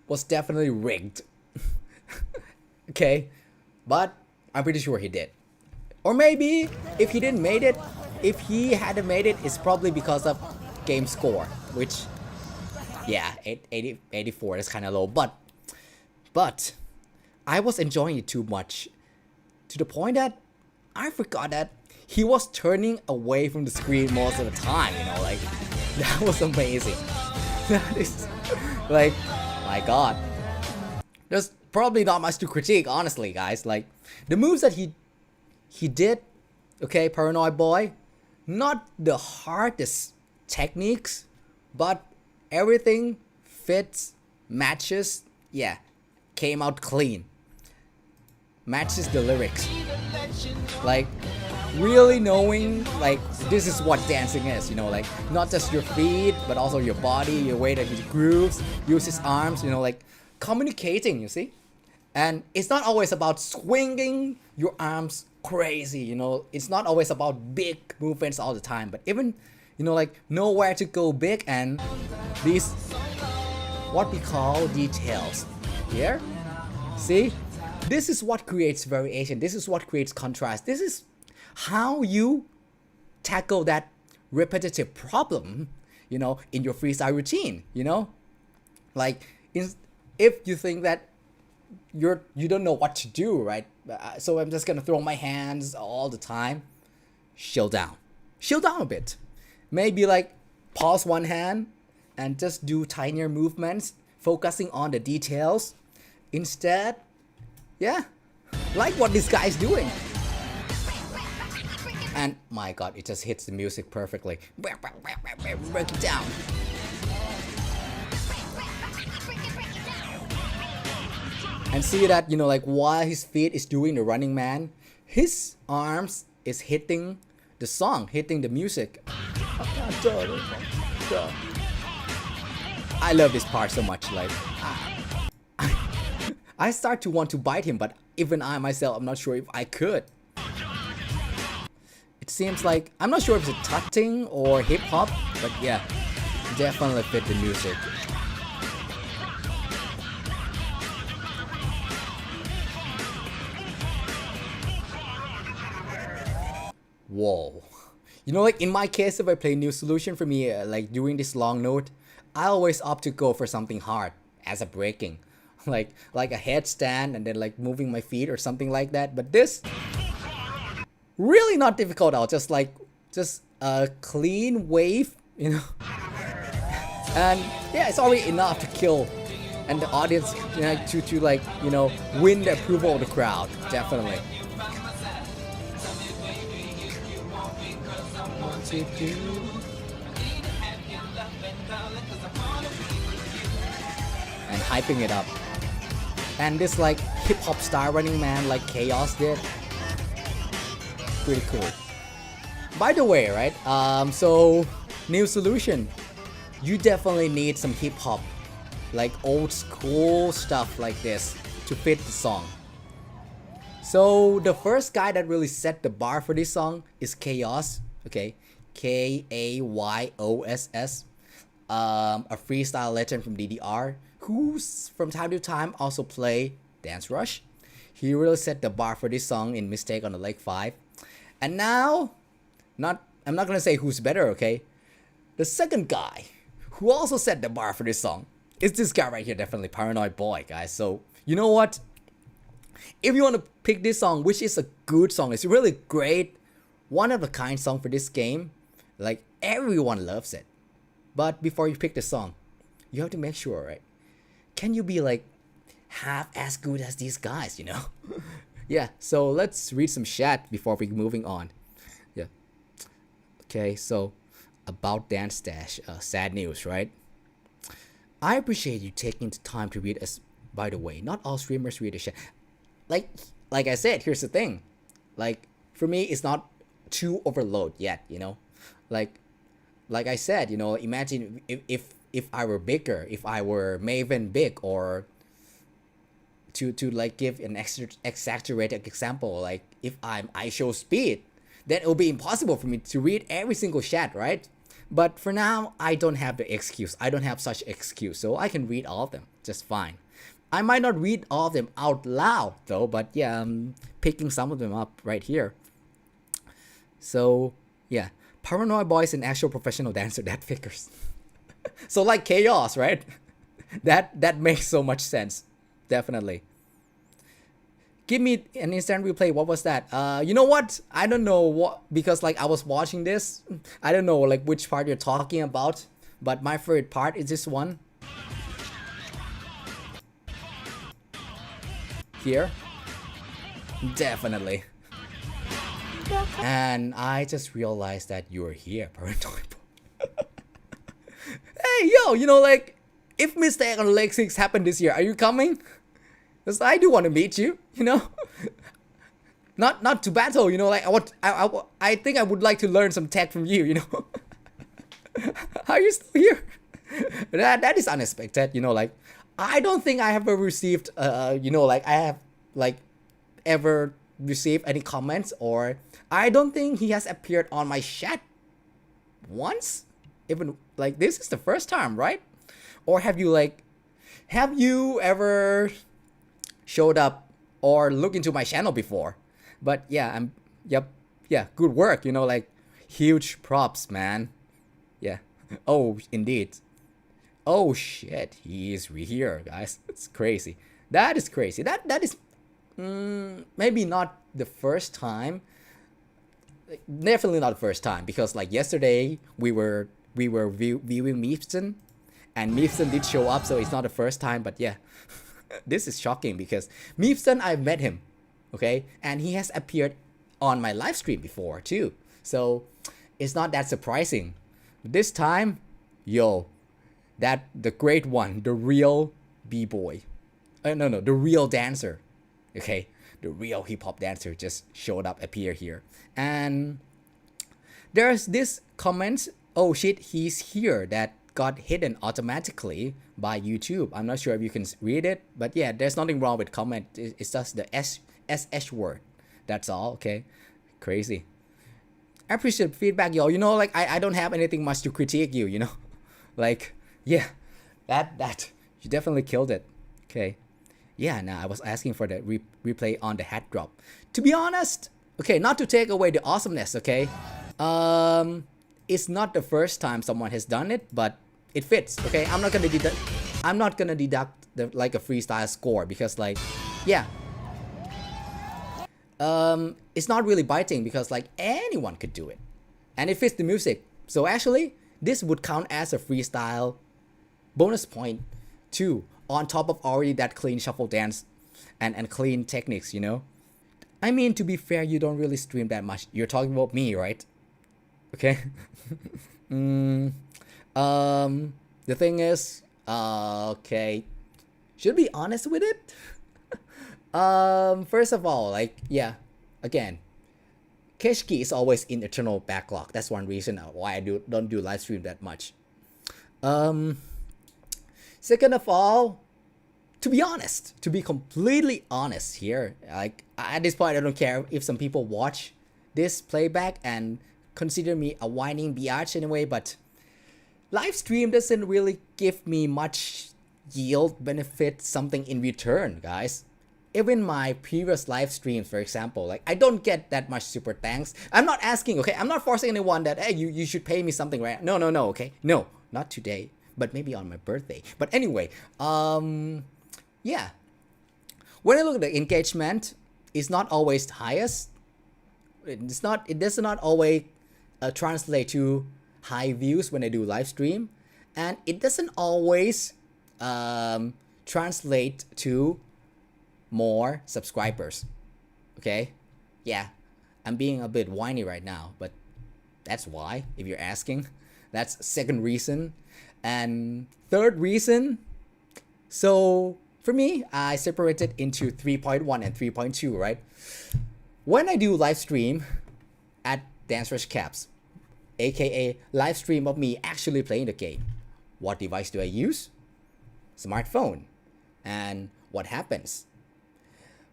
was definitely rigged. Okay, but I'm pretty sure he did. Or maybe if he hadn't made it, it's probably because of game score, which, yeah, 84 is kind of low. But I was enjoying it too much, to the point that I forgot that he was turning away from the screen most of the time, you know, like, that was amazing. That is, like, my god. There's probably not much to critique, honestly, guys. Like, the moves that he did, okay, Paranoid Boy, not the hardest techniques, but everything fits, matches, yeah, came out clean. Matches the lyrics. Like, really knowing, like, this is what dancing is, you know, like, not just your feet, but also your body, your way that he grooves, use his arms, you know, like, communicating, you see? And it's not always about swinging your arms crazy, you know, it's not always about big movements all the time, but even, you know, like, know where to go big and these, what we call details. Here, see? This is what creates variation. This is what creates contrast. This is how you tackle that repetitive problem, you know, in your freestyle routine, you know? Like, if you think that you don't know what to do, right? So I'm just gonna throw my hands all the time. Chill down a bit. Maybe like pause one hand and just do tinier movements, focusing on the details. Instead, yeah, like what this guy is doing. And my god, it just hits the music perfectly. Break it down. And see that, you know, like, while his feet is doing the running man, his arms is hitting the song, hitting the music. I love this part so much. Like, I start to want to bite him, but even I myself, I'm not sure if I could. It seems like, I'm not sure if it's a tutting or hip hop, but yeah, definitely fit the music. Whoa. You know, like, in my case, if I play New Solution, for me, like, doing this long note, I always opt to go for something hard as a breaking. Like a headstand and then like moving my feet or something like that. But this, really not difficult. I'll just a clean wave, you know. And yeah, it's already enough to kill. And the audience, you know, to like, you know, win the approval of the crowd. Definitely. And hyping it up. And this like hip hop style running man like Chaos did. Pretty cool. By the way, right? So New Solution, you definitely need some hip hop, like old school stuff like this to fit the song. So the first guy that really set the bar for this song is Chaos. Okay, K-A-Y-O-S-S. A freestyle legend from DDR, who's from time to time also play Dancerush. He really set the bar for this song in Mistake on the Lake 5. And now, I'm not gonna say who's better, okay? The second guy who also set the bar for this song. It's this guy right here, definitely Paranoid Boy, guys. So you know what? If you want to pick this song, which is a good song, it's a really great, one of a kind song for this game. Like everyone loves it. But before you pick the song, you have to make sure, right? Can you be like half as good as these guys, you know? Yeah, so let's read some chat before we moving on. Yeah. Okay, so about Dance Dash, sad news, right? I appreciate you taking the time to read us. By the way, not all streamers read the chat. Like I said, here's the thing. Like for me, it's not too overload yet, you know? Like I said, you know, imagine if I were bigger, if I were Maven big, or to like give an exaggerated example, like if I show speed, then it will be impossible for me to read every single chat, right? But for now, I don't have the excuse. I don't have such excuse, so I can read all of them just fine. I might not read all of them out loud though, but yeah, I'm picking some of them up right here. So yeah, Paranoid Boy is an actual professional dancer. That figures. So like Chaos, right? That makes so much sense. Definitely. Give me an instant replay. What was that? You know what? I don't know what, because like I was watching this. I don't know like which part you're talking about, but my favorite part is this one. Here. Definitely. And I just realized that you're here, Paranoid. Hey, yo, you know, like, if Mistake on Leg 6 happened this year, are you coming? Because I do want to meet you, you know? Not to battle, you know, like, I think I would like to learn some tech from you, you know? Are you still here? That is unexpected, you know, like, I don't think I have ever received, you know, like, I have, like, ever received any comments, or I don't think he has appeared on my chat once. Even like this is the first time, right? Or have you ever showed up or looked into my channel before? But yeah, yeah, good work, you know, like huge props, man. Yeah. Oh, indeed. Oh shit, he is here, guys. It's crazy. That is crazy. That is maybe not the first time. Definitely not the first time, because like yesterday we were viewing Meepson, and Meepson did show up, so it's not the first time. But yeah, this is shocking because Meepson, I've met him, okay, and he has appeared on my live stream before too, so it's not that surprising. This time, yo, that the great one, the real B-boy, no, the real dancer, okay, the real hip-hop dancer just showed up, appear here. And there's this comment, oh shit, he's here, that got hidden automatically by YouTube. I'm not sure if you can read it, but yeah, there's nothing wrong with comment. It's just the SH word. That's all, okay? Crazy. I appreciate feedback, y'all. You know, like, I don't have anything much to critique you, you know? Like, yeah, that, you definitely killed it. Okay. Yeah, now I was asking for the replay on the hat drop. To be honest, okay, not to take away the awesomeness, okay? It's not the first time someone has done it, but it fits, okay? I'm not gonna deduct the, like, a freestyle score, because like, yeah. It's not really biting, because like anyone could do it. And it fits the music. So actually, this would count as a freestyle bonus point too, on top of already that clean shuffle dance and clean techniques, you know? I mean, to be fair, you don't really stream that much. You're talking about me, right? Okay. The thing is, okay, should be honest with it. First of all, like, yeah, again, Kesh is always in eternal backlog. That's one reason why I don't do live stream that much. Second of all, to be honest, to be completely honest here, like, at this point, I don't care if some people watch this playback and consider me a whining biatch anyway, but live stream doesn't really give me much yield, benefit, something in return, guys. Even my previous live streams, for example, like, I don't get that much super thanks. I'm not asking, okay? I'm not forcing anyone that, hey, you should pay me something, right? No, okay? No, not today. but maybe on my birthday. But anyway, yeah. When I look at the engagement, it's not always highest. It does not always translate to high views when I do live stream, and it doesn't always translate to more subscribers. Okay, yeah, I'm being a bit whiny right now, but that's why, if you're asking. That's second reason. And third reason, so for me, I separated into 3.1 and 3.2, right? When I do live stream at Dancerush Caps, aka live stream of me actually playing the game, what device do I use? Smartphone. And what happens?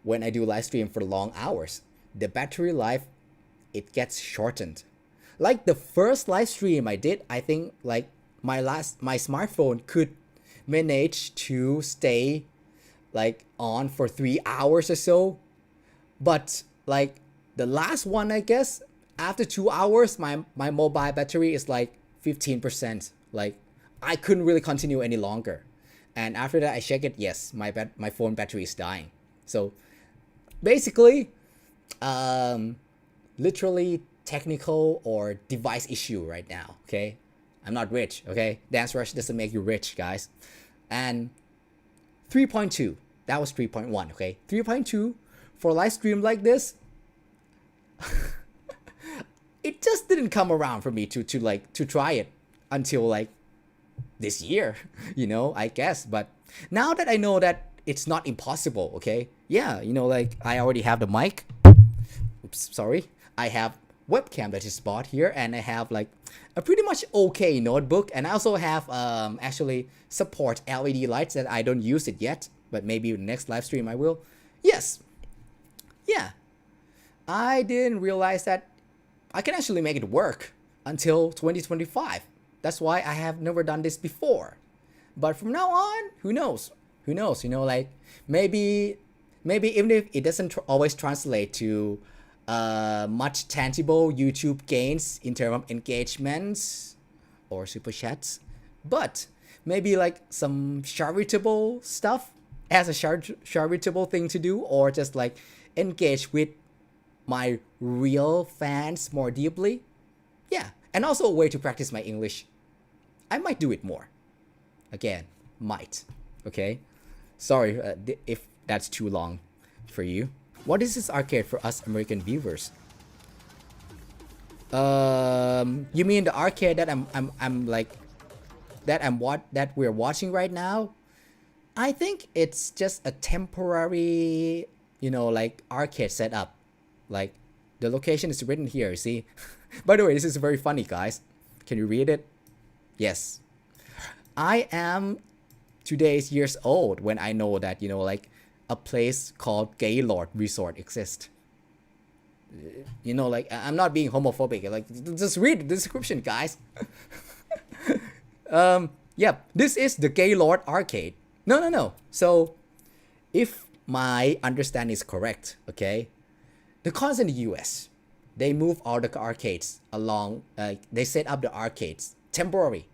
When I do live stream for long hours, the battery life, it gets shortened. Like the first live stream I did, I think like my smartphone could manage to stay like on for 3 hours or so. But like the last one, I guess, after 2 hours, my mobile battery is like 15%. Like I couldn't really continue any longer. And after that, I check it. Yes, my phone battery is dying. So basically, literally technical or device issue right now. Okay, I'm not rich. Okay, Dancerush doesn't make you rich, guys. And 3.2. That was 3.1. Okay, 3.2 for a live stream like this. It just didn't come around for me to try it until like this year, you know, I guess. But now that I know that it's not impossible, okay, yeah, you know, like I already have the mic. Oops, sorry. I have webcam that is bought here, and I have like a pretty much okay notebook, and I also have actually support LED lights that I don't use it yet, but maybe next live stream I will. Yes, yeah, I didn't realize that I can actually make it work until 2025. That's why I have never done this before. But from now on, who knows? Who knows? You know, like maybe even if it doesn't always translate to much tangible YouTube gains in terms of engagements or super chats, but maybe like some charitable stuff as a charitable thing to do, or just like engage with my real fans more deeply. Yeah, and also a way to practice my English. I might do it more. Again, might. Okay, sorry if that's too long for you. What is this arcade for us American viewers? You mean the arcade that I'm like that we're watching right now? I think it's just a temporary, you know, like arcade setup. Like the location is written here, see? By the way, this is very funny, guys. Can you read it? Yes. I am today's years old when I know that, you know, like a place called Gaylord Resort exists. You know, like I'm not being homophobic. Like just read the description, guys. Yeah, this is the Gaylord Arcade. No. So, if my understanding is correct, okay, the cons in the US, they move all the arcades along. They set up the arcades temporary.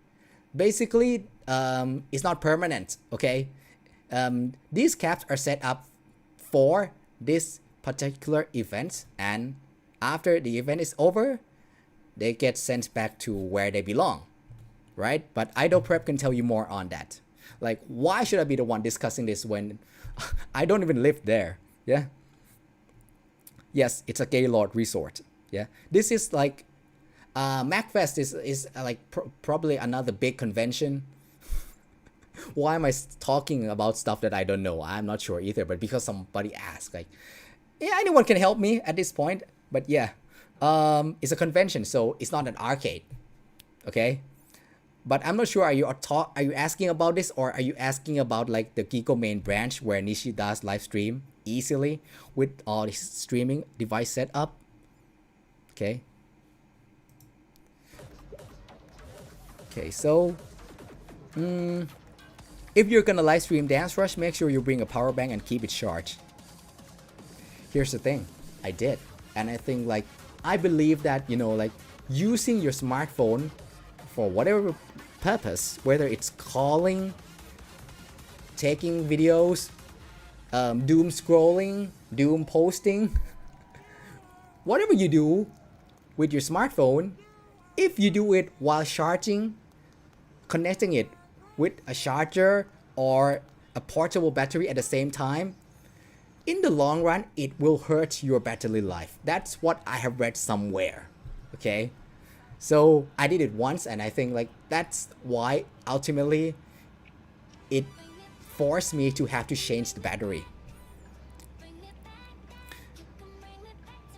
Basically, it's not permanent. Okay, these caps are set up for this particular event, and after the event is over, they get sent back to where they belong, right? But Idol Prep can tell you more on that. Like, why should I be the one discussing this when I don't even live there? Yeah. Yes, it's a Gaylord Resort. Yeah. This is like MAGFEST is like probably another big convention. Why am I talking about stuff that I don't know? I'm not sure either, but because somebody asked, like, yeah, anyone can help me at this point. But yeah, it's a convention, so it's not an arcade. Okay. But I'm not sure, are you asking about this, or are you asking about like the Geeko main branch where Nishi does live stream easily with all his streaming device set up? Okay. Okay, so if you're gonna live stream Dancerush, make sure you bring a power bank and keep it charged. Here's the thing, I did, and I think like I believe that, you know, like using your smartphone for whatever purpose, whether it's calling, taking videos, doom scrolling, doom posting, whatever you do with your smartphone, if you do it while charging, connecting it with a charger or a portable battery at the same time, in the long run, it will hurt your battery life. That's what I have read somewhere. Okay? So I did it once and I think like that's why ultimately it forced me to have to change the battery.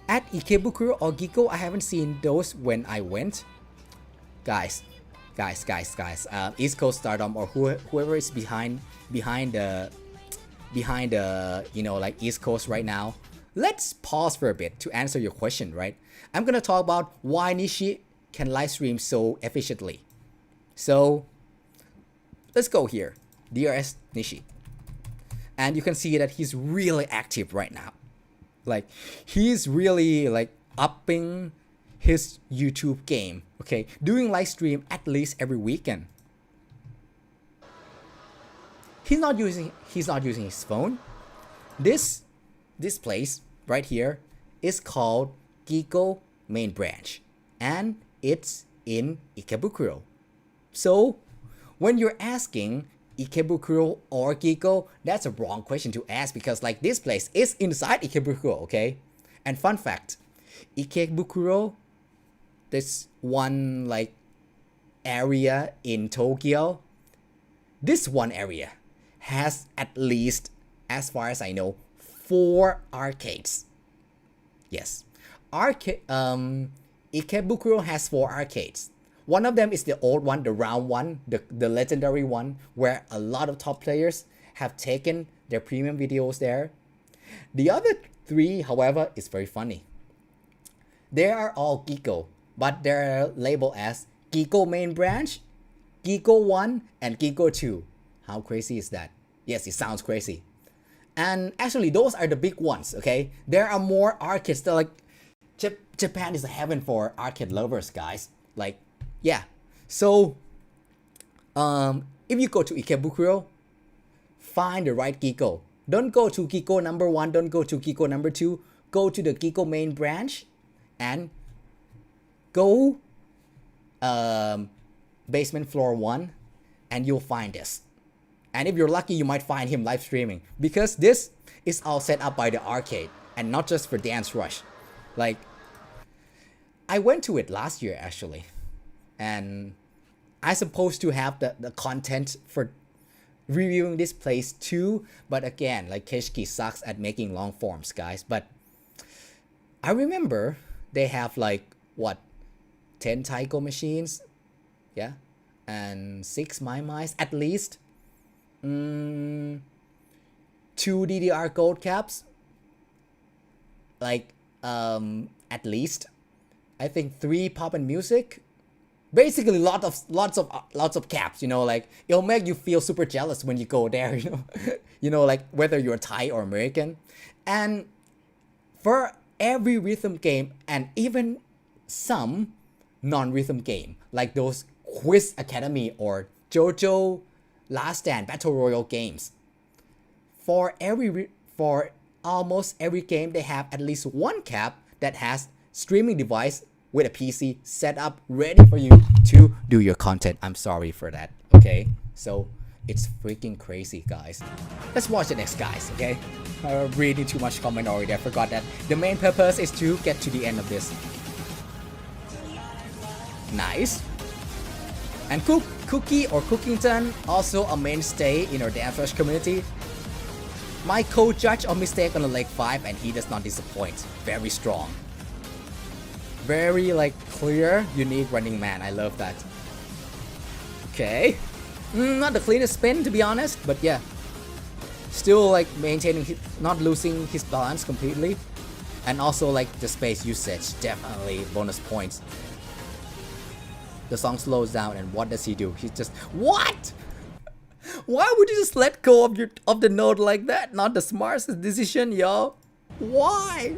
At Ikebukuro or Giko, I haven't seen those when I went. Guys, East Coast Stardom or whoever is behind the like East Coast right now, let's pause for a bit to answer your question, right? I'm gonna talk about why Nishi can live stream so efficiently. So let's go here, DRS Nishi, and you can see that he's really active right now. Like he's really like upping his YouTube game, okay, doing live stream at least every weekend. He's not using his phone. This place right here is called Giko Main Branch, and it's in Ikebukuro. So when you're asking Ikebukuro or Giko, that's a wrong question to ask because like this place is inside Ikebukuro, okay? And fun fact, Ikebukuro, this one like area in Tokyo, this one area has at least, as far as I know, 4 arcades. Yes, Ikebukuro has 4 arcades. One of them is the old one, the round one, the legendary one, where a lot of top players have taken their premium videos there. The other 3, however, is very funny. They are all Giko, but they're labeled as Giko Main Branch, Giko 1, and Giko 2. How crazy is that? Yes, it sounds crazy. And actually, those are the big ones, okay? There are more arcades. They're like, Japan is a heaven for arcade lovers, guys. Like, yeah. So, if you go to Ikebukuro, find the right Giko. Don't go to Giko number 1, don't go to Giko number 2. Go to the Giko Main Branch and go basement floor 1 and you'll find this. And if you're lucky, you might find him live streaming because this is all set up by the arcade and not just for Dancerush. Like, I went to it last year actually, and I supposed to have the content for reviewing this place too, but again, like Kesh sucks at making long forms, guys. But I remember they have like what, 10 taiko machines, yeah, and 6 mai at least. 2 DDR gold caps, like at least I think 3 pop and music, basically lots of caps, you know, like it'll make you feel super jealous when you go there, you know. You know, like whether you're Thai or American. And for every rhythm game and even some non-rhythm game like those Quiz Academy or JoJo Last Stand Battle Royale games, for almost every game they have at least one cap that has streaming device with a PC set up ready for you to do your content. I'm sorry for that, okay? So it's freaking crazy, guys. Let's watch the next guys, okay? I'm reading too much comment already. I forgot that the main purpose is to get to the end of this. Nice. And Cookie or Cookington, also a mainstay in our Dancerush community. My co-judge of Mistake on the Leg 5 and he does not disappoint. Very strong. Very like clear, unique running man. I love that. Okay. Not the cleanest spin to be honest, but yeah. Still like maintaining, not losing his balance completely. And also like the space usage, definitely bonus points. The song slows down and what does he do? He just, what? Why would you just let go of the note like that? Not the smartest decision, yo. Why?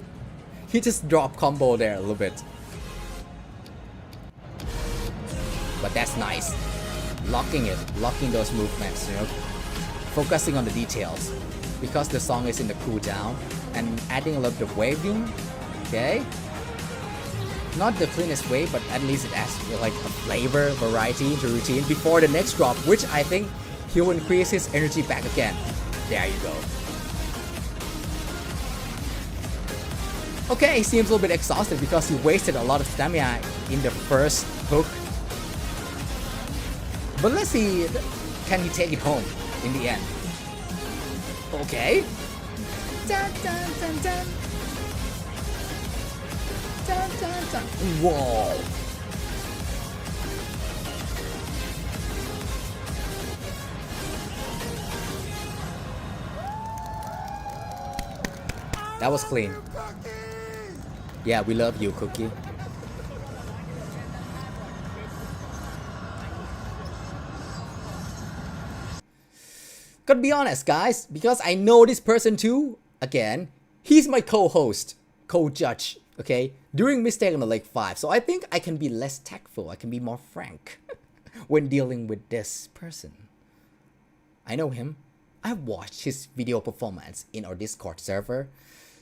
He just dropped combo there a little bit. But that's nice. locking those movements, you know, focusing on the details because the song is in the cool down and adding a little bit of waving, okay? Not the cleanest way, but at least it adds like a flavor, variety to routine before the next drop, which I think he will increase his energy back again. There you go. Okay, he seems a little bit exhausted because he wasted a lot of stamina in the first hook. But let's see, can he take it home in the end? Okay. Dun, dun, dun, dun. Dun, dun, dun. Whoa. That was clean. Yeah, we love you, Cookie. Gotta be honest, guys, because I know this person too. Again, he's my co-host, co-judge, okay, during Mistake on the Lake 5. So I think I can be less tactful, I can be more frank when dealing with this person. I know him. I've watched his video performance in our Discord server.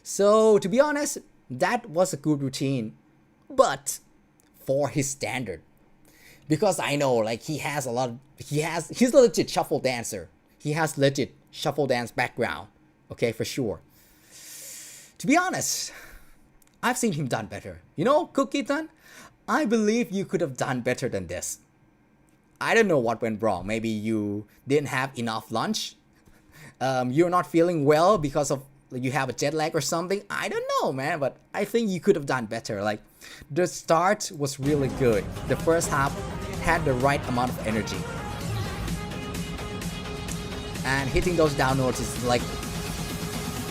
So to be honest, that was a good routine, but for his standard, because I know like he's a legit shuffle dancer. He has legit shuffle dance background, okay, for sure. To be honest, I've seen him done better. You know, Cookie-tan, I believe you could have done better than this. I don't know what went wrong. Maybe you didn't have enough lunch. You're not feeling well because of you have a jet lag or something. I don't know, man, but I think you could have done better. Like, the start was really good. The first half had the right amount of energy. And hitting those down notes is like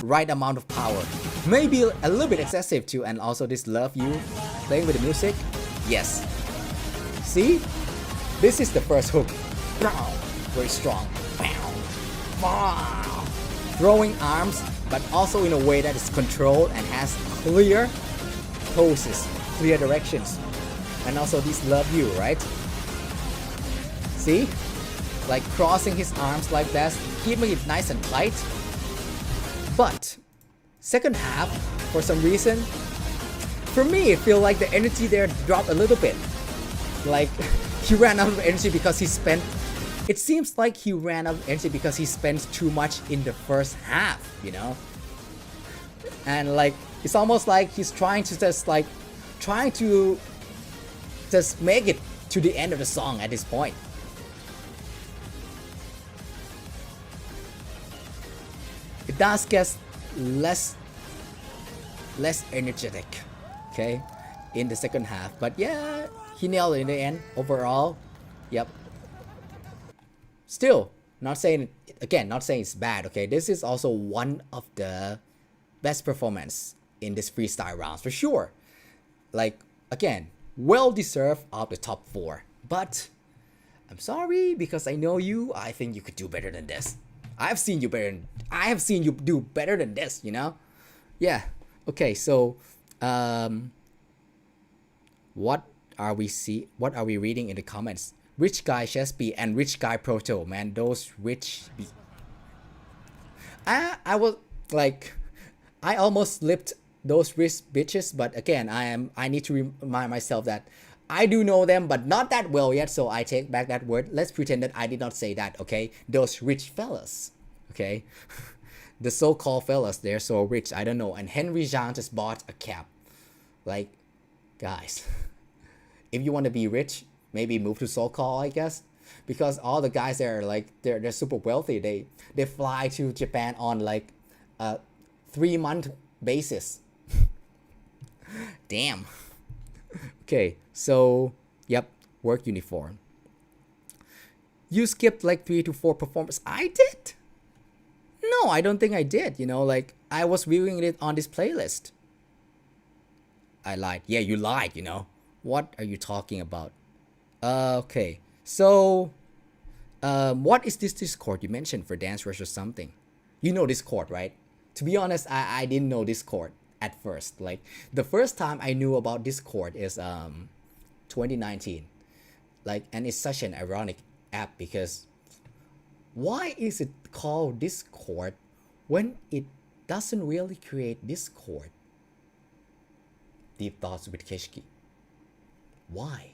right amount of power. Maybe a little bit excessive too. And also this Love You playing with the music. Yes. See? This is the first hook. Very strong. Throwing arms, but also in a way that is controlled and has clear poses, clear directions. And also this Love You, right? See? Like crossing his arms like that, keeping it nice and tight. But second half, for some reason, for me, it feels like the energy there dropped a little bit. Like he ran out of energy because he spent. It seems like he ran out of energy because he spent too much in the first half, you know. And like it's almost like he's trying to just make it to the end of the song at this point. It does get less energetic, okay, in the second half. But yeah, he nailed it in the end overall. Yep. Still, not saying it's bad, okay. This is also one of the best performance in this freestyle rounds for sure. Like, again, well deserved of the top 4. But I'm sorry, because I know you. I think you could do better than this. I have seen you do better than this, you know? Yeah. Okay, so what are we reading in the comments? Rich Guy Chesby and Rich Guy Proto, man, those rich I was like, I almost slipped those rich bitches, but again, I need to remind myself that I do know them, but not that well yet, so I take back that word. Let's pretend that I did not say that, okay? Those rich fellas, okay? The so-called fellas, they're so rich, I don't know. And Henry Jean just bought a cap. Like, guys, if you want to be rich, maybe move to so-called, I guess. Because all the guys there, like, they're super wealthy. They fly to Japan on, like, a 3-month basis. Damn. Okay, so, yep, work uniform. You skipped like 3 to 4 performances. I did? No, I don't think I did. You know, like, I was viewing it on this playlist. I lied. Yeah, you lied, you know. What are you talking about? Okay, so, what is this Discord you mentioned for Dancerush or something? You know Discord, right? To be honest, I didn't know Discord at first. Like, the first time I knew about Discord is 2019. Like, and it's such an ironic app because why is it called Discord when it doesn't really create Discord? Deep thoughts with Keshki. Why?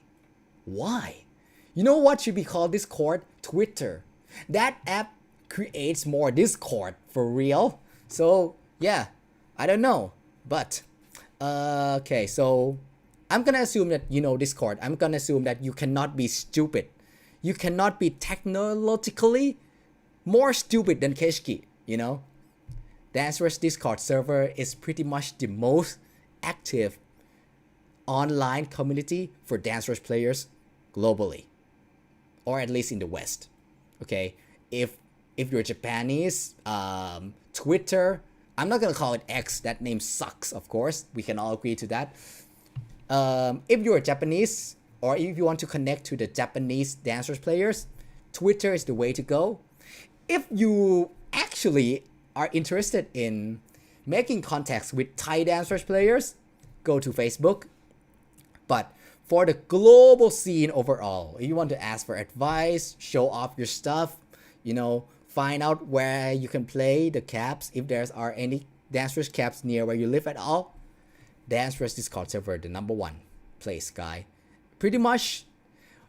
You know what should be called Discord? Twitter. That app creates more Discord for real. So yeah, I don't know, but okay, so I'm gonna assume that you know Discord. I'm gonna assume that you cannot be stupid. You cannot be technologically more stupid than Keshki, you know. Dancerush Discord server is pretty much the most active online community for Dancerush players globally, or at least in the West. Okay, if you're Japanese, Twitter, I'm not gonna call it X, that name sucks, of course, we can all agree to that. If you're Japanese, or if you want to connect to the Japanese Dancerush players, Twitter is the way to go. If you actually are interested in making contacts with Thai Dancerush players, go to Facebook. But for the global scene overall, if you want to ask for advice, show off your stuff, you know, find out where you can play the caps, if there are any Dancerush caps near where you live at all, Dancerush Discord server, the number one place, guy. Pretty much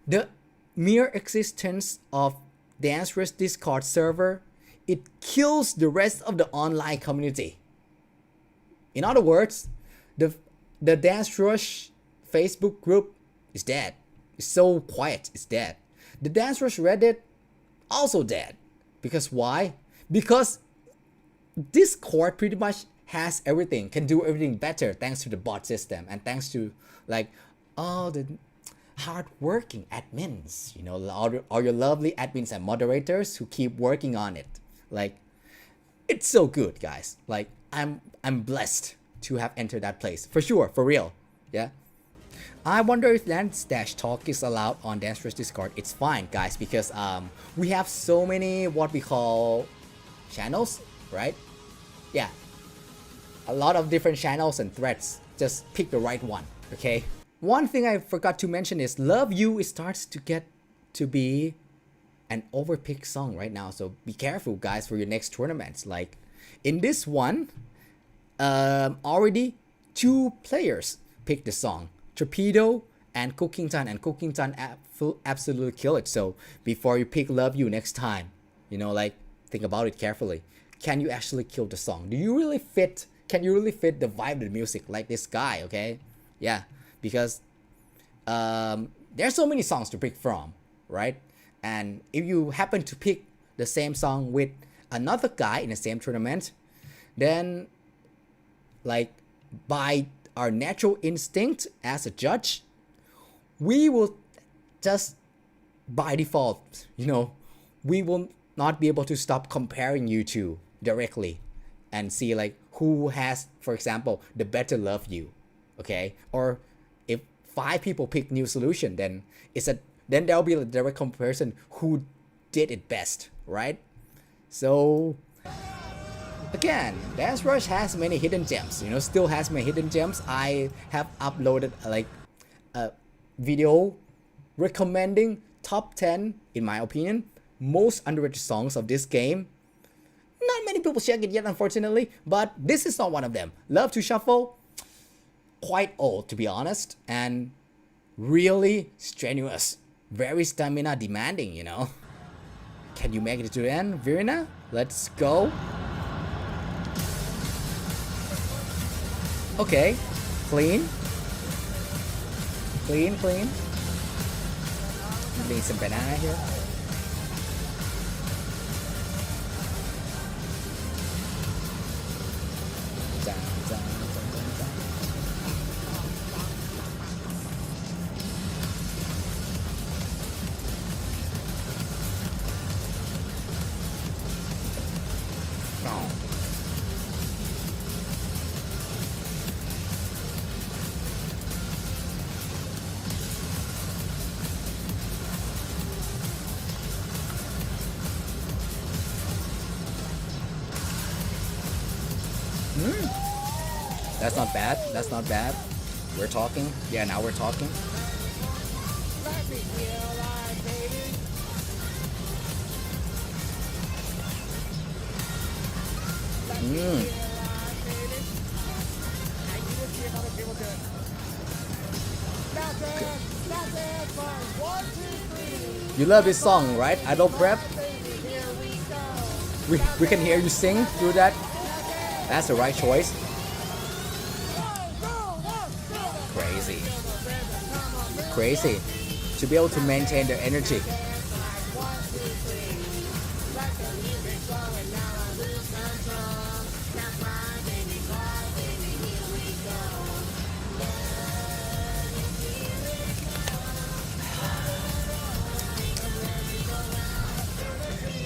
the mere existence of Dancerush Discord server, it kills the rest of the online community. In other words, the Dancerush Facebook group is dead. It's so quiet, it's dead. The Dancerush Reddit, also dead. Because why? Because Discord pretty much has everything, can do everything better thanks to the bot system and thanks to like all the hard-working admins, you know, all your lovely admins and moderators who keep working on it. Like, it's so good, guys. Like, I'm blessed to have entered that place for sure, for real. Yeah. I wonder if Dance Dash Talk is allowed on Dancerush Discord. It's fine, guys, because we have so many what we call channels, right? Yeah, a lot of different channels and threads. Just pick the right one, okay? One thing I forgot to mention is Love You starts to get to be an overpicked song right now. So be careful, guys, for your next tournaments. Like in this one, already 2 players picked the song, Torpedo and Cookington, and Cookington absolutely kill it. So before you pick Love You next time, you know, like think about it carefully. Can you actually kill the song? Do you really fit? Can you really fit the vibe of the music like this guy? Okay, yeah, because there's so many songs to pick from, right? And if you happen to pick the same song with another guy in the same tournament, then like by our natural instinct as a judge, we will just by default, you know, we will not be able to stop comparing you two directly and see like who has, for example, the better Love You, okay? Or if 5 people pick New Solution, then then there'll be a direct comparison who did it best, right? So again, Dancerush has many hidden gems, you know, still has many hidden gems. I have uploaded like a video recommending top 10, in my opinion, most underrated songs of this game. Not many people check it yet, unfortunately, but this is not one of them. Love to Shuffle, quite old to be honest, and really strenuous, very stamina demanding, you know. Can you make it to the end, Virina? Let's go. Okay, clean. Clean. Need some banana here. That's not bad. That's not bad. We're talking. Yeah, now we're talking. You love this song, right? Idol Prep? We can hear you sing through that. That's the right choice. Crazy. Crazy. To be able to maintain their energy.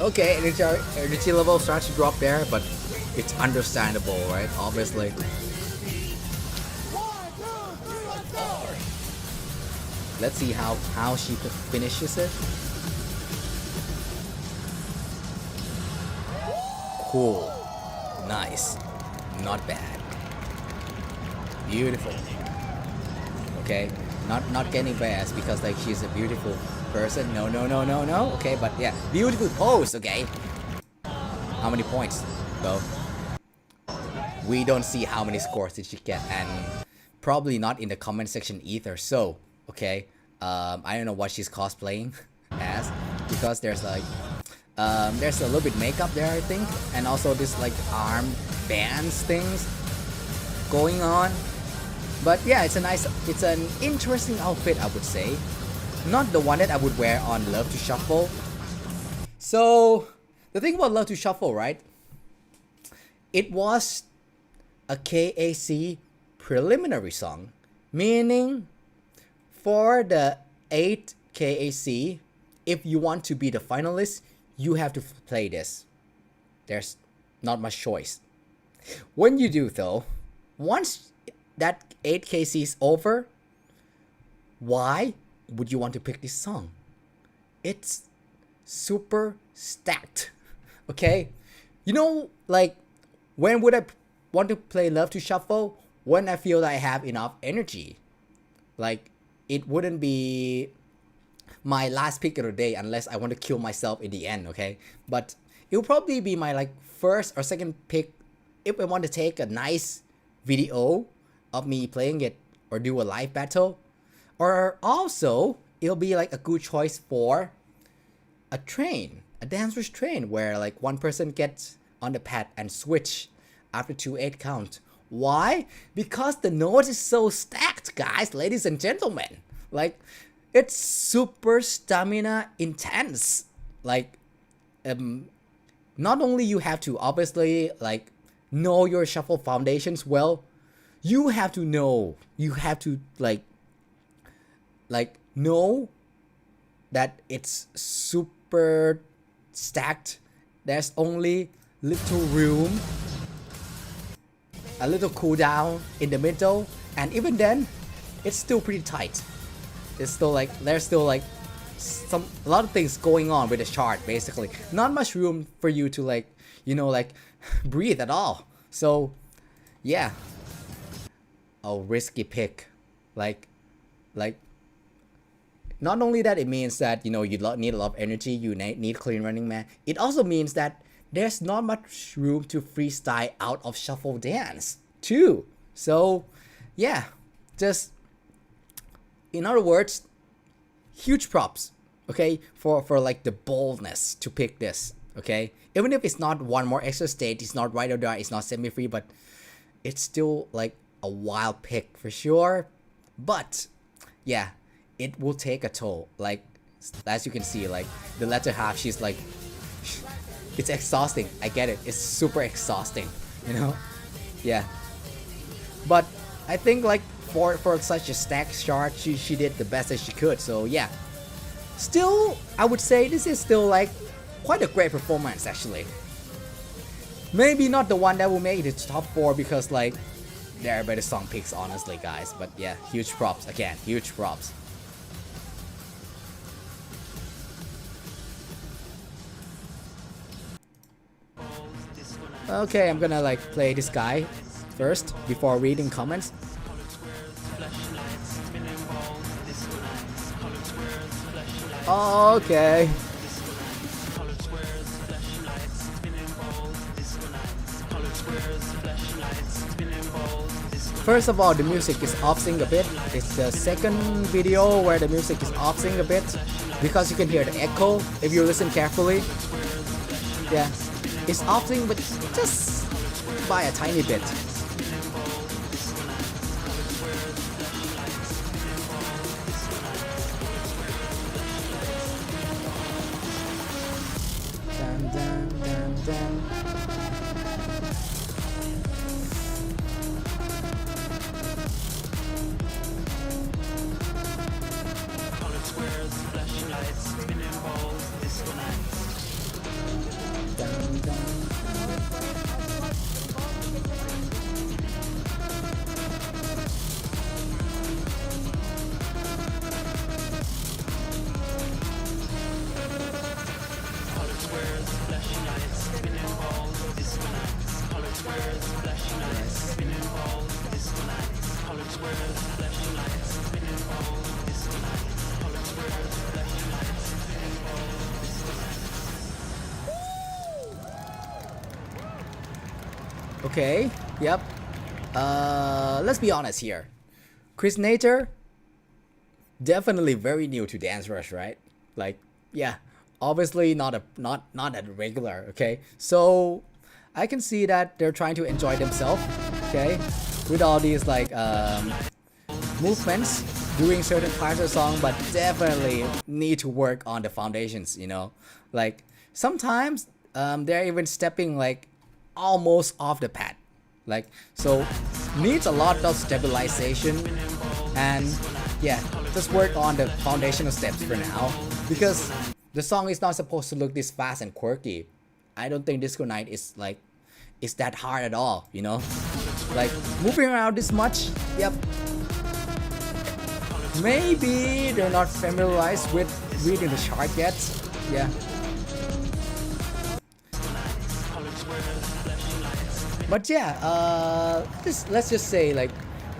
Okay, energy level starts to drop there, but it's understandable, right? Obviously. Let's see how she finishes it. Cool. Nice. Not bad. Beautiful. Okay. Not getting biased because like she's a beautiful person. No. Okay, but yeah. Beautiful pose, okay? How many points though? We don't see how many scores did she get, and probably not in the comment section either. So, okay. I don't know what she's cosplaying as, because there's like there's a little bit makeup there, I think, and also this like arm bands things going on. But yeah, it's an interesting outfit, I would say. Not the one that I would wear on Love to Shuffle. So the thing about Love to Shuffle, right? It was a KAC preliminary song, meaning for the 8 KAC, if you want to be the finalist, you have to play this. There's not much choice. When you do though, once that 8 KC is over, why would you want to pick this song? It's super stacked. Okay? You know, like, when would I want to play Love to Shuffle? When I feel that I have enough energy. Like, it wouldn't be my last pick of the day unless I want to kill myself in the end, okay? But it will probably be my like first or second pick if I want to take a nice video of me playing it or do a live battle. Or also, it'll be like a good choice for a train, a Dancerush train, where like one person gets on the pad and switch after 2-8 count. Why? Because the note is so stacked, guys, ladies and gentlemen. Like, it's super stamina intense. Like, not only you have to obviously like know your shuffle foundations well, you have to like know that it's super stacked. There's only little room, a little cooldown in the middle, and even then it's still pretty tight. It's still like there's still like a lot of things going on with the chart. Basically not much room for you to like, you know, like breathe at all. So yeah, a risky pick. Like not only that, it means that, you know, you need a lot of energy, you need clean running man. It also means that there's not much room to freestyle out of shuffle dance too. So yeah, just in other words, huge props, okay, for like the boldness to pick this, okay? Even if it's not one more extra stage, it's not right or die, it's not semi-free, but it's still like a wild pick for sure. But yeah, it will take a toll. Like, as you can see, like the latter half, she's like, it's exhausting. I get it. It's super exhausting, you know? Yeah. But I think like for such a stacked chart, she did the best that she could. So yeah. Still, I would say this is still like quite a great performance actually. Maybe not the one that will make it to top 4 because like there are better song picks, honestly, guys. But yeah, huge props again. Huge props. Okay, I'm gonna like play this guy first before reading comments. Okay. First of all, the music is off sync a bit. It's the second video where the music is off sync a bit because you can hear the echo if you listen carefully. Yeah, it's off sync but just by a tiny bit. Dun, dun, dun, dun. Dun, dun. Okay, yep. Let's be honest here. Chris Nature, definitely very new to Dancerush, right? Like, yeah, obviously not a regular, okay? So I can see that they're trying to enjoy themselves, okay? With all these like movements during certain parts of the song, but definitely need to work on the foundations, you know? Like sometimes they're even stepping like almost off the pad, like, so needs a lot of stabilization and yeah, just work on the foundational steps for now because the song is not supposed to look this fast and quirky. I don't think Disco Night is like it's that hard at all, you know, like moving around this much. Yep, maybe they're not familiarized with reading the chart yet. Yeah, but yeah, let's just say like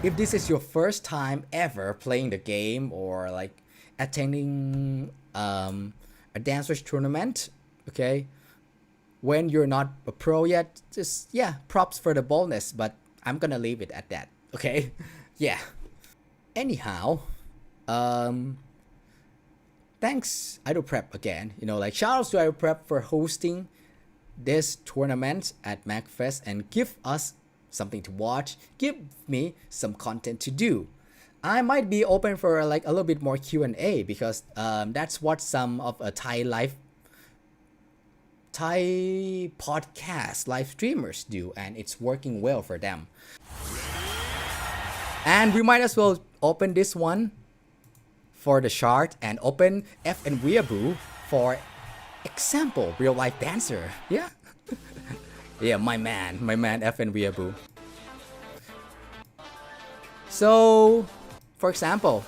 if this is your first time ever playing the game or like attending a Dancerush tournament, okay, when you're not a pro yet, just yeah, props for the boldness, but I'm gonna leave it at that, okay? Yeah, anyhow, thanks Idol Prep again, you know, like shout outs to Idol Prep for hosting this tournament at MAGFEST and give us something to watch, give me some content to do. I might be open for like a little bit more Q&A because that's what some of a Thai podcast live streamers do, and it's working well for them. And we might as well open this one for the chart and open F and Weeaboo for example real life dancer. Yeah. Yeah, my man F and Weeaboo. So for example,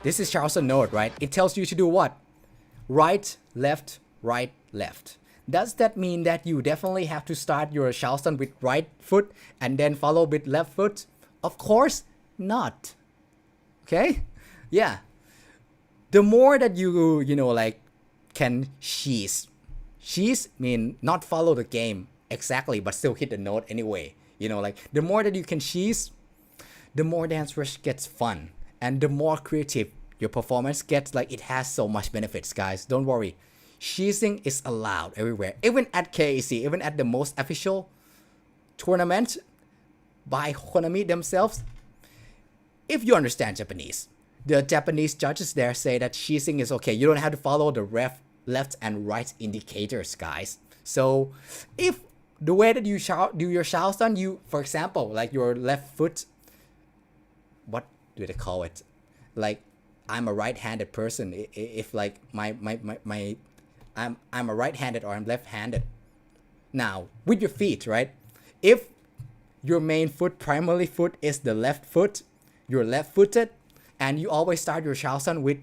this is Charleston note, right? It tells you to do what? Right, left, right, left. Does that mean that you definitely have to start your Charleston with right foot and then follow with left foot? Of course not. Okay? Yeah. The more that you know, like can cheese mean not follow the game exactly, but still hit the note anyway. You know, like the more that you can cheese, the more Dancerush gets fun and the more creative your performance gets. Like it has so much benefits, guys. Don't worry. Cheesing is allowed everywhere, even at KAC, even at the most official tournament by Konami themselves. If you understand Japanese, the Japanese judges there say that cheesing is okay. You don't have to follow the left and right indicators, guys. So if the way that you do your Charleston, you, for example, like your left foot, what do they call it? Like I'm a right-handed person. If like I'm a right-handed or I'm left-handed. Now with your feet, right? If your main foot, primary foot is the left foot, you're left-footed, and you always start your Charleston with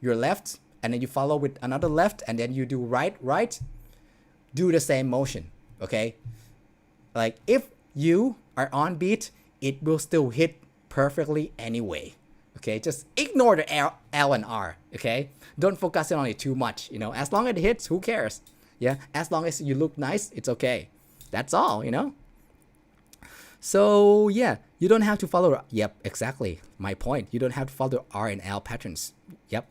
your left, and then you follow with another left, and then you do right, do the same motion, okay? Like if you are on beat, it will still hit perfectly anyway, okay? Just ignore the L and R, okay? Don't focus on it too much, you know? As long as it hits, who cares? Yeah, as long as you look nice, it's okay. That's all, you know. So yeah, you don't have to follow. Yep, exactly my point. You don't have to follow R and L patterns. Yep,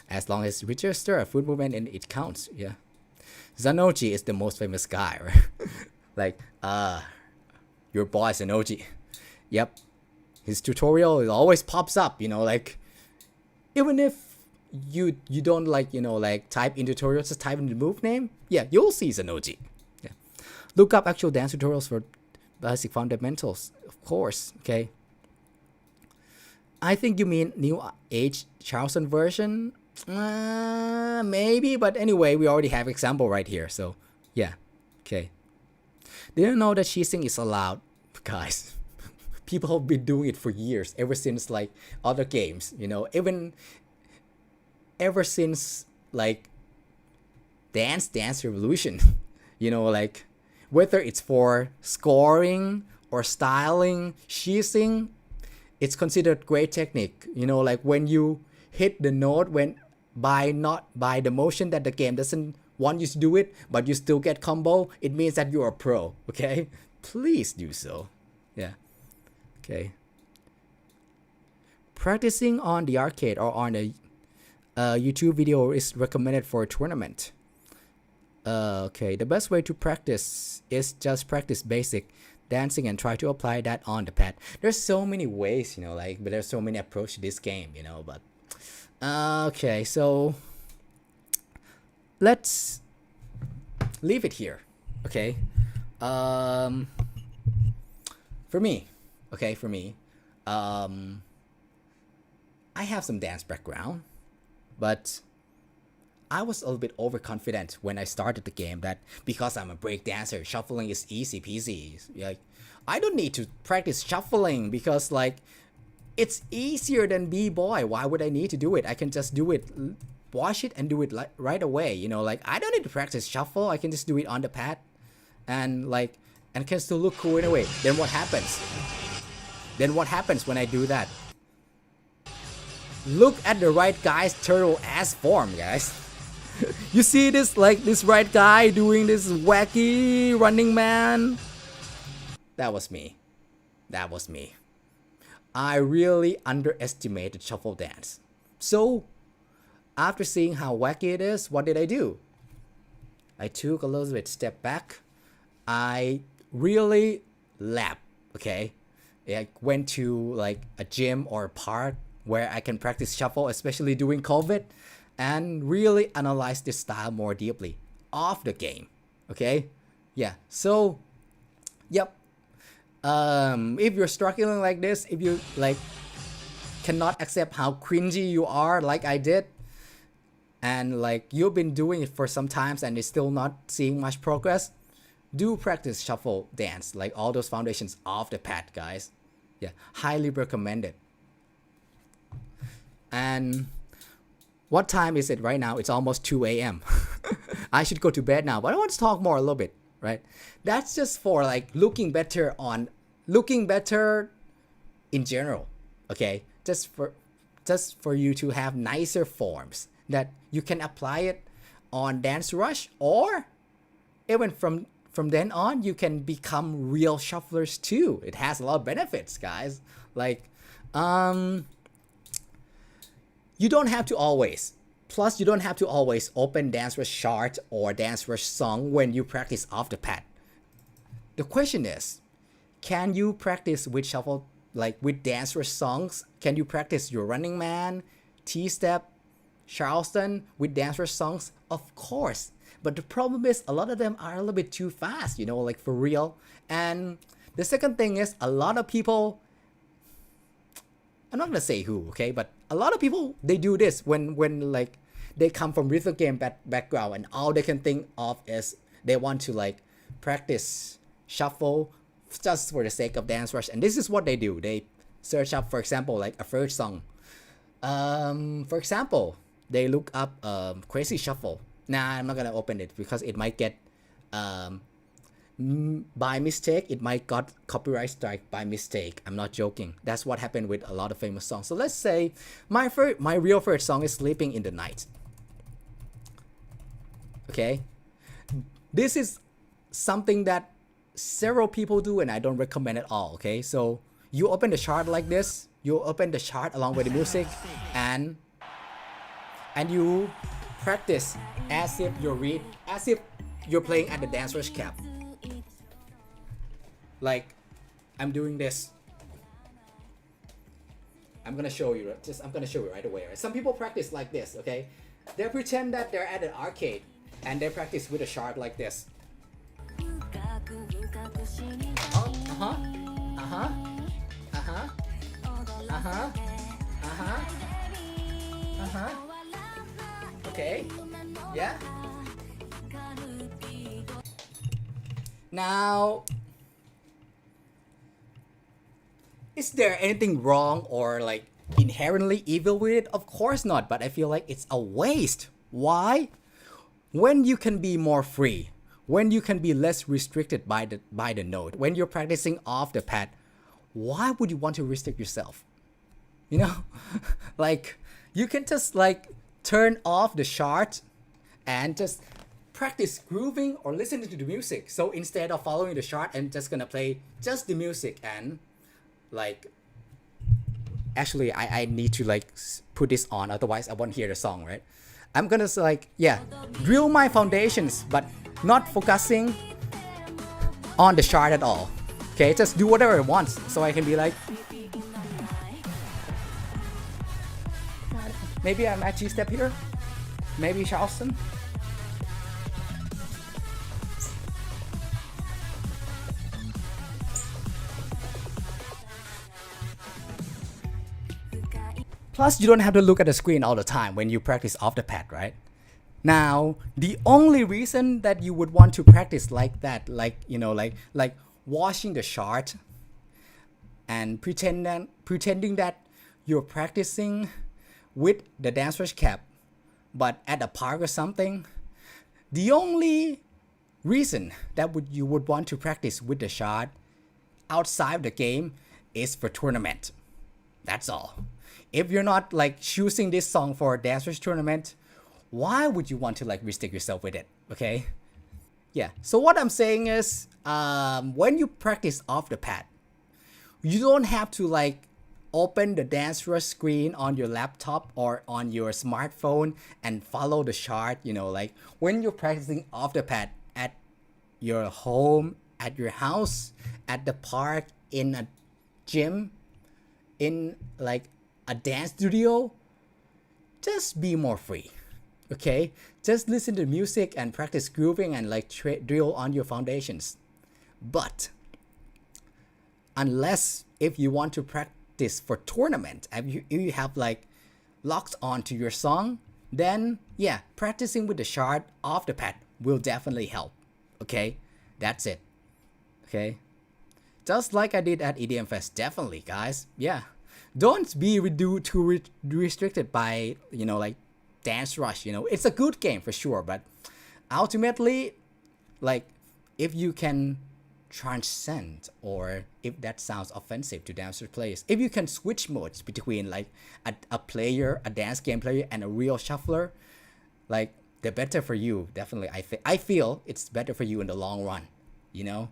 as long as you register a foot movement and it counts. Yeah, Zanoji is the most famous guy, right? Like, your boy Zanoji. Yep, his tutorial it always pops up. You know, like even if you don't like, you know, like type in tutorials, just type in the move name. Yeah, you'll see Zanoji. Yeah, look up actual dance tutorials for basic fundamentals, of course. Okay, I think you mean new age Charleston version, maybe, but anyway, we already have example right here, so yeah. Okay, didn't know that cheating is allowed, guys. People have been doing it for years, ever since like other games, you know, even ever since like Dance Revolution. You know, like whether it's for scoring or styling, cheesing, it's considered great technique. You know, like when you hit the note not by the motion that the game doesn't want you to do it, but you still get combo, it means that you're a pro. Okay, please do so. Yeah. Okay. Practicing on the arcade or on a YouTube video is recommended for a tournament. Okay, the best way to practice is just practice basic dancing and try to apply that on the pad. There's so many ways, you know, like, but there's so many approaches to this game, you know, but okay, so let's leave it here. Okay, for me, I have some dance background, but I was a little bit overconfident when I started the game that because I'm a break dancer, shuffling is easy peasy. Like, I don't need to practice shuffling because like it's easier than B-boy. Why would I need to do it? I can just do it, watch it and do it like right away. You know, like I don't need to practice shuffle. I can just do it on the pad and like, and can still look cool in a way. Then what happens? When I do that? Look at the right guy's turtle ass form, guys. You see this, like this right guy doing this wacky running man? That was me. I really underestimated shuffle dance. So, after seeing how wacky it is, what did I do? I took a little bit step back. I really lapped, okay? I went to like a gym or a park where I can practice shuffle, especially during COVID, and really analyze this style more deeply off the game. Okay, yeah. So, yep. If you're struggling like this, if you like cannot accept how cringy you are, like I did, and like you've been doing it for some times and it's still not seeing much progress, do practice shuffle dance, like all those foundations off the pad, guys. Yeah, highly recommended. And what time is it right now? It's almost 2 a.m. I should go to bed now, but I want to talk more a little bit, right? That's just for like looking better in general, okay? Just for you to have nicer forms that you can apply it on Dancerush, or even from then on you can become real shufflers too. It has a lot of benefits, guys. Like you don't have to always open Dancerush chart or Dancerush song when you practice off the pad. The question is, can you practice with shuffle, like with Dancerush songs? Can you practice your Running Man, T-Step, Charleston with Dancerush songs? Of course. But the problem is a lot of them are a little bit too fast, you know, like for real. And the second thing is a lot of people, I'm not gonna say who, okay, but a lot of people, they do this when like they come from rhythm game background and all they can think of is they want to like practice shuffle just for the sake of Dancerush. And this is what they do. They search up, for example, like a first song. For example, they look up Crazy Shuffle. Nah, I'm not gonna open it because it might get by mistake, it might got copyright strike by mistake. I'm not joking. That's what happened with a lot of famous songs. So let's say my real first song is Sleeping in the Night. Okay, this is something that several people do and I don't recommend at all. Okay, so you open the chart like this, you open the chart along with the music, and you practice as if you're playing at the Dancerush camp. Like I'm doing this. I'm gonna show you right away. Right? Some people practice like this. Okay, they pretend that they're at an arcade and they practice with a chart like this. Okay, yeah. Now, is there anything wrong or like inherently evil with it? Of course not, but I feel like it's a waste. Why? When you can be more free, when you can be less restricted by the note, when you're practicing off the pad, why would you want to restrict yourself? You know, like you can just like turn off the chart and just practice grooving or listening to the music. So instead of following the chart, I'm just gonna play just the music and like, actually I need to like put this on, otherwise I won't hear the song, right? I'm gonna like, yeah, drill my foundations, but not focusing on the chart at all. Okay, just do whatever I want, so I can be like, maybe I'm at G-step here, maybe Charleston. Plus, you don't have to look at the screen all the time when you practice off the pad, right? Now, the only reason that you would want to practice like that, like, you know, like watching the chart and pretending that you're practicing with the Dancerush cap, but at a park or something, the only reason that you would want to practice with the chart outside the game is for tournament. That's all. If you're not like choosing this song for a Dancerush tournament, why would you want to like restrict yourself with it? Okay, yeah. So what I'm saying is, when you practice off the pad, you don't have to like open the Dancerush screen on your laptop or on your smartphone and follow the chart. You know, like when you're practicing off the pad at your home, at your house, at the park, in a gym, in like a dance studio, just be more free. Okay, just listen to music and practice grooving and like drill on your foundations. But unless if you want to practice for tournament, if you have like locked onto your song, then yeah, practicing with the chart off the pad will definitely help. Okay, that's it. Okay, just like I did at EDM Fest, definitely, guys. Yeah, don't be too restricted by, you know, like Dancerush. You know, it's a good game for sure, but ultimately, like, if you can transcend, or if that sounds offensive to Dancerush players, if you can switch modes between like a player, a dance game player, and a real shuffler, like, the better for you. Definitely, I feel it's better for you in the long run. You know,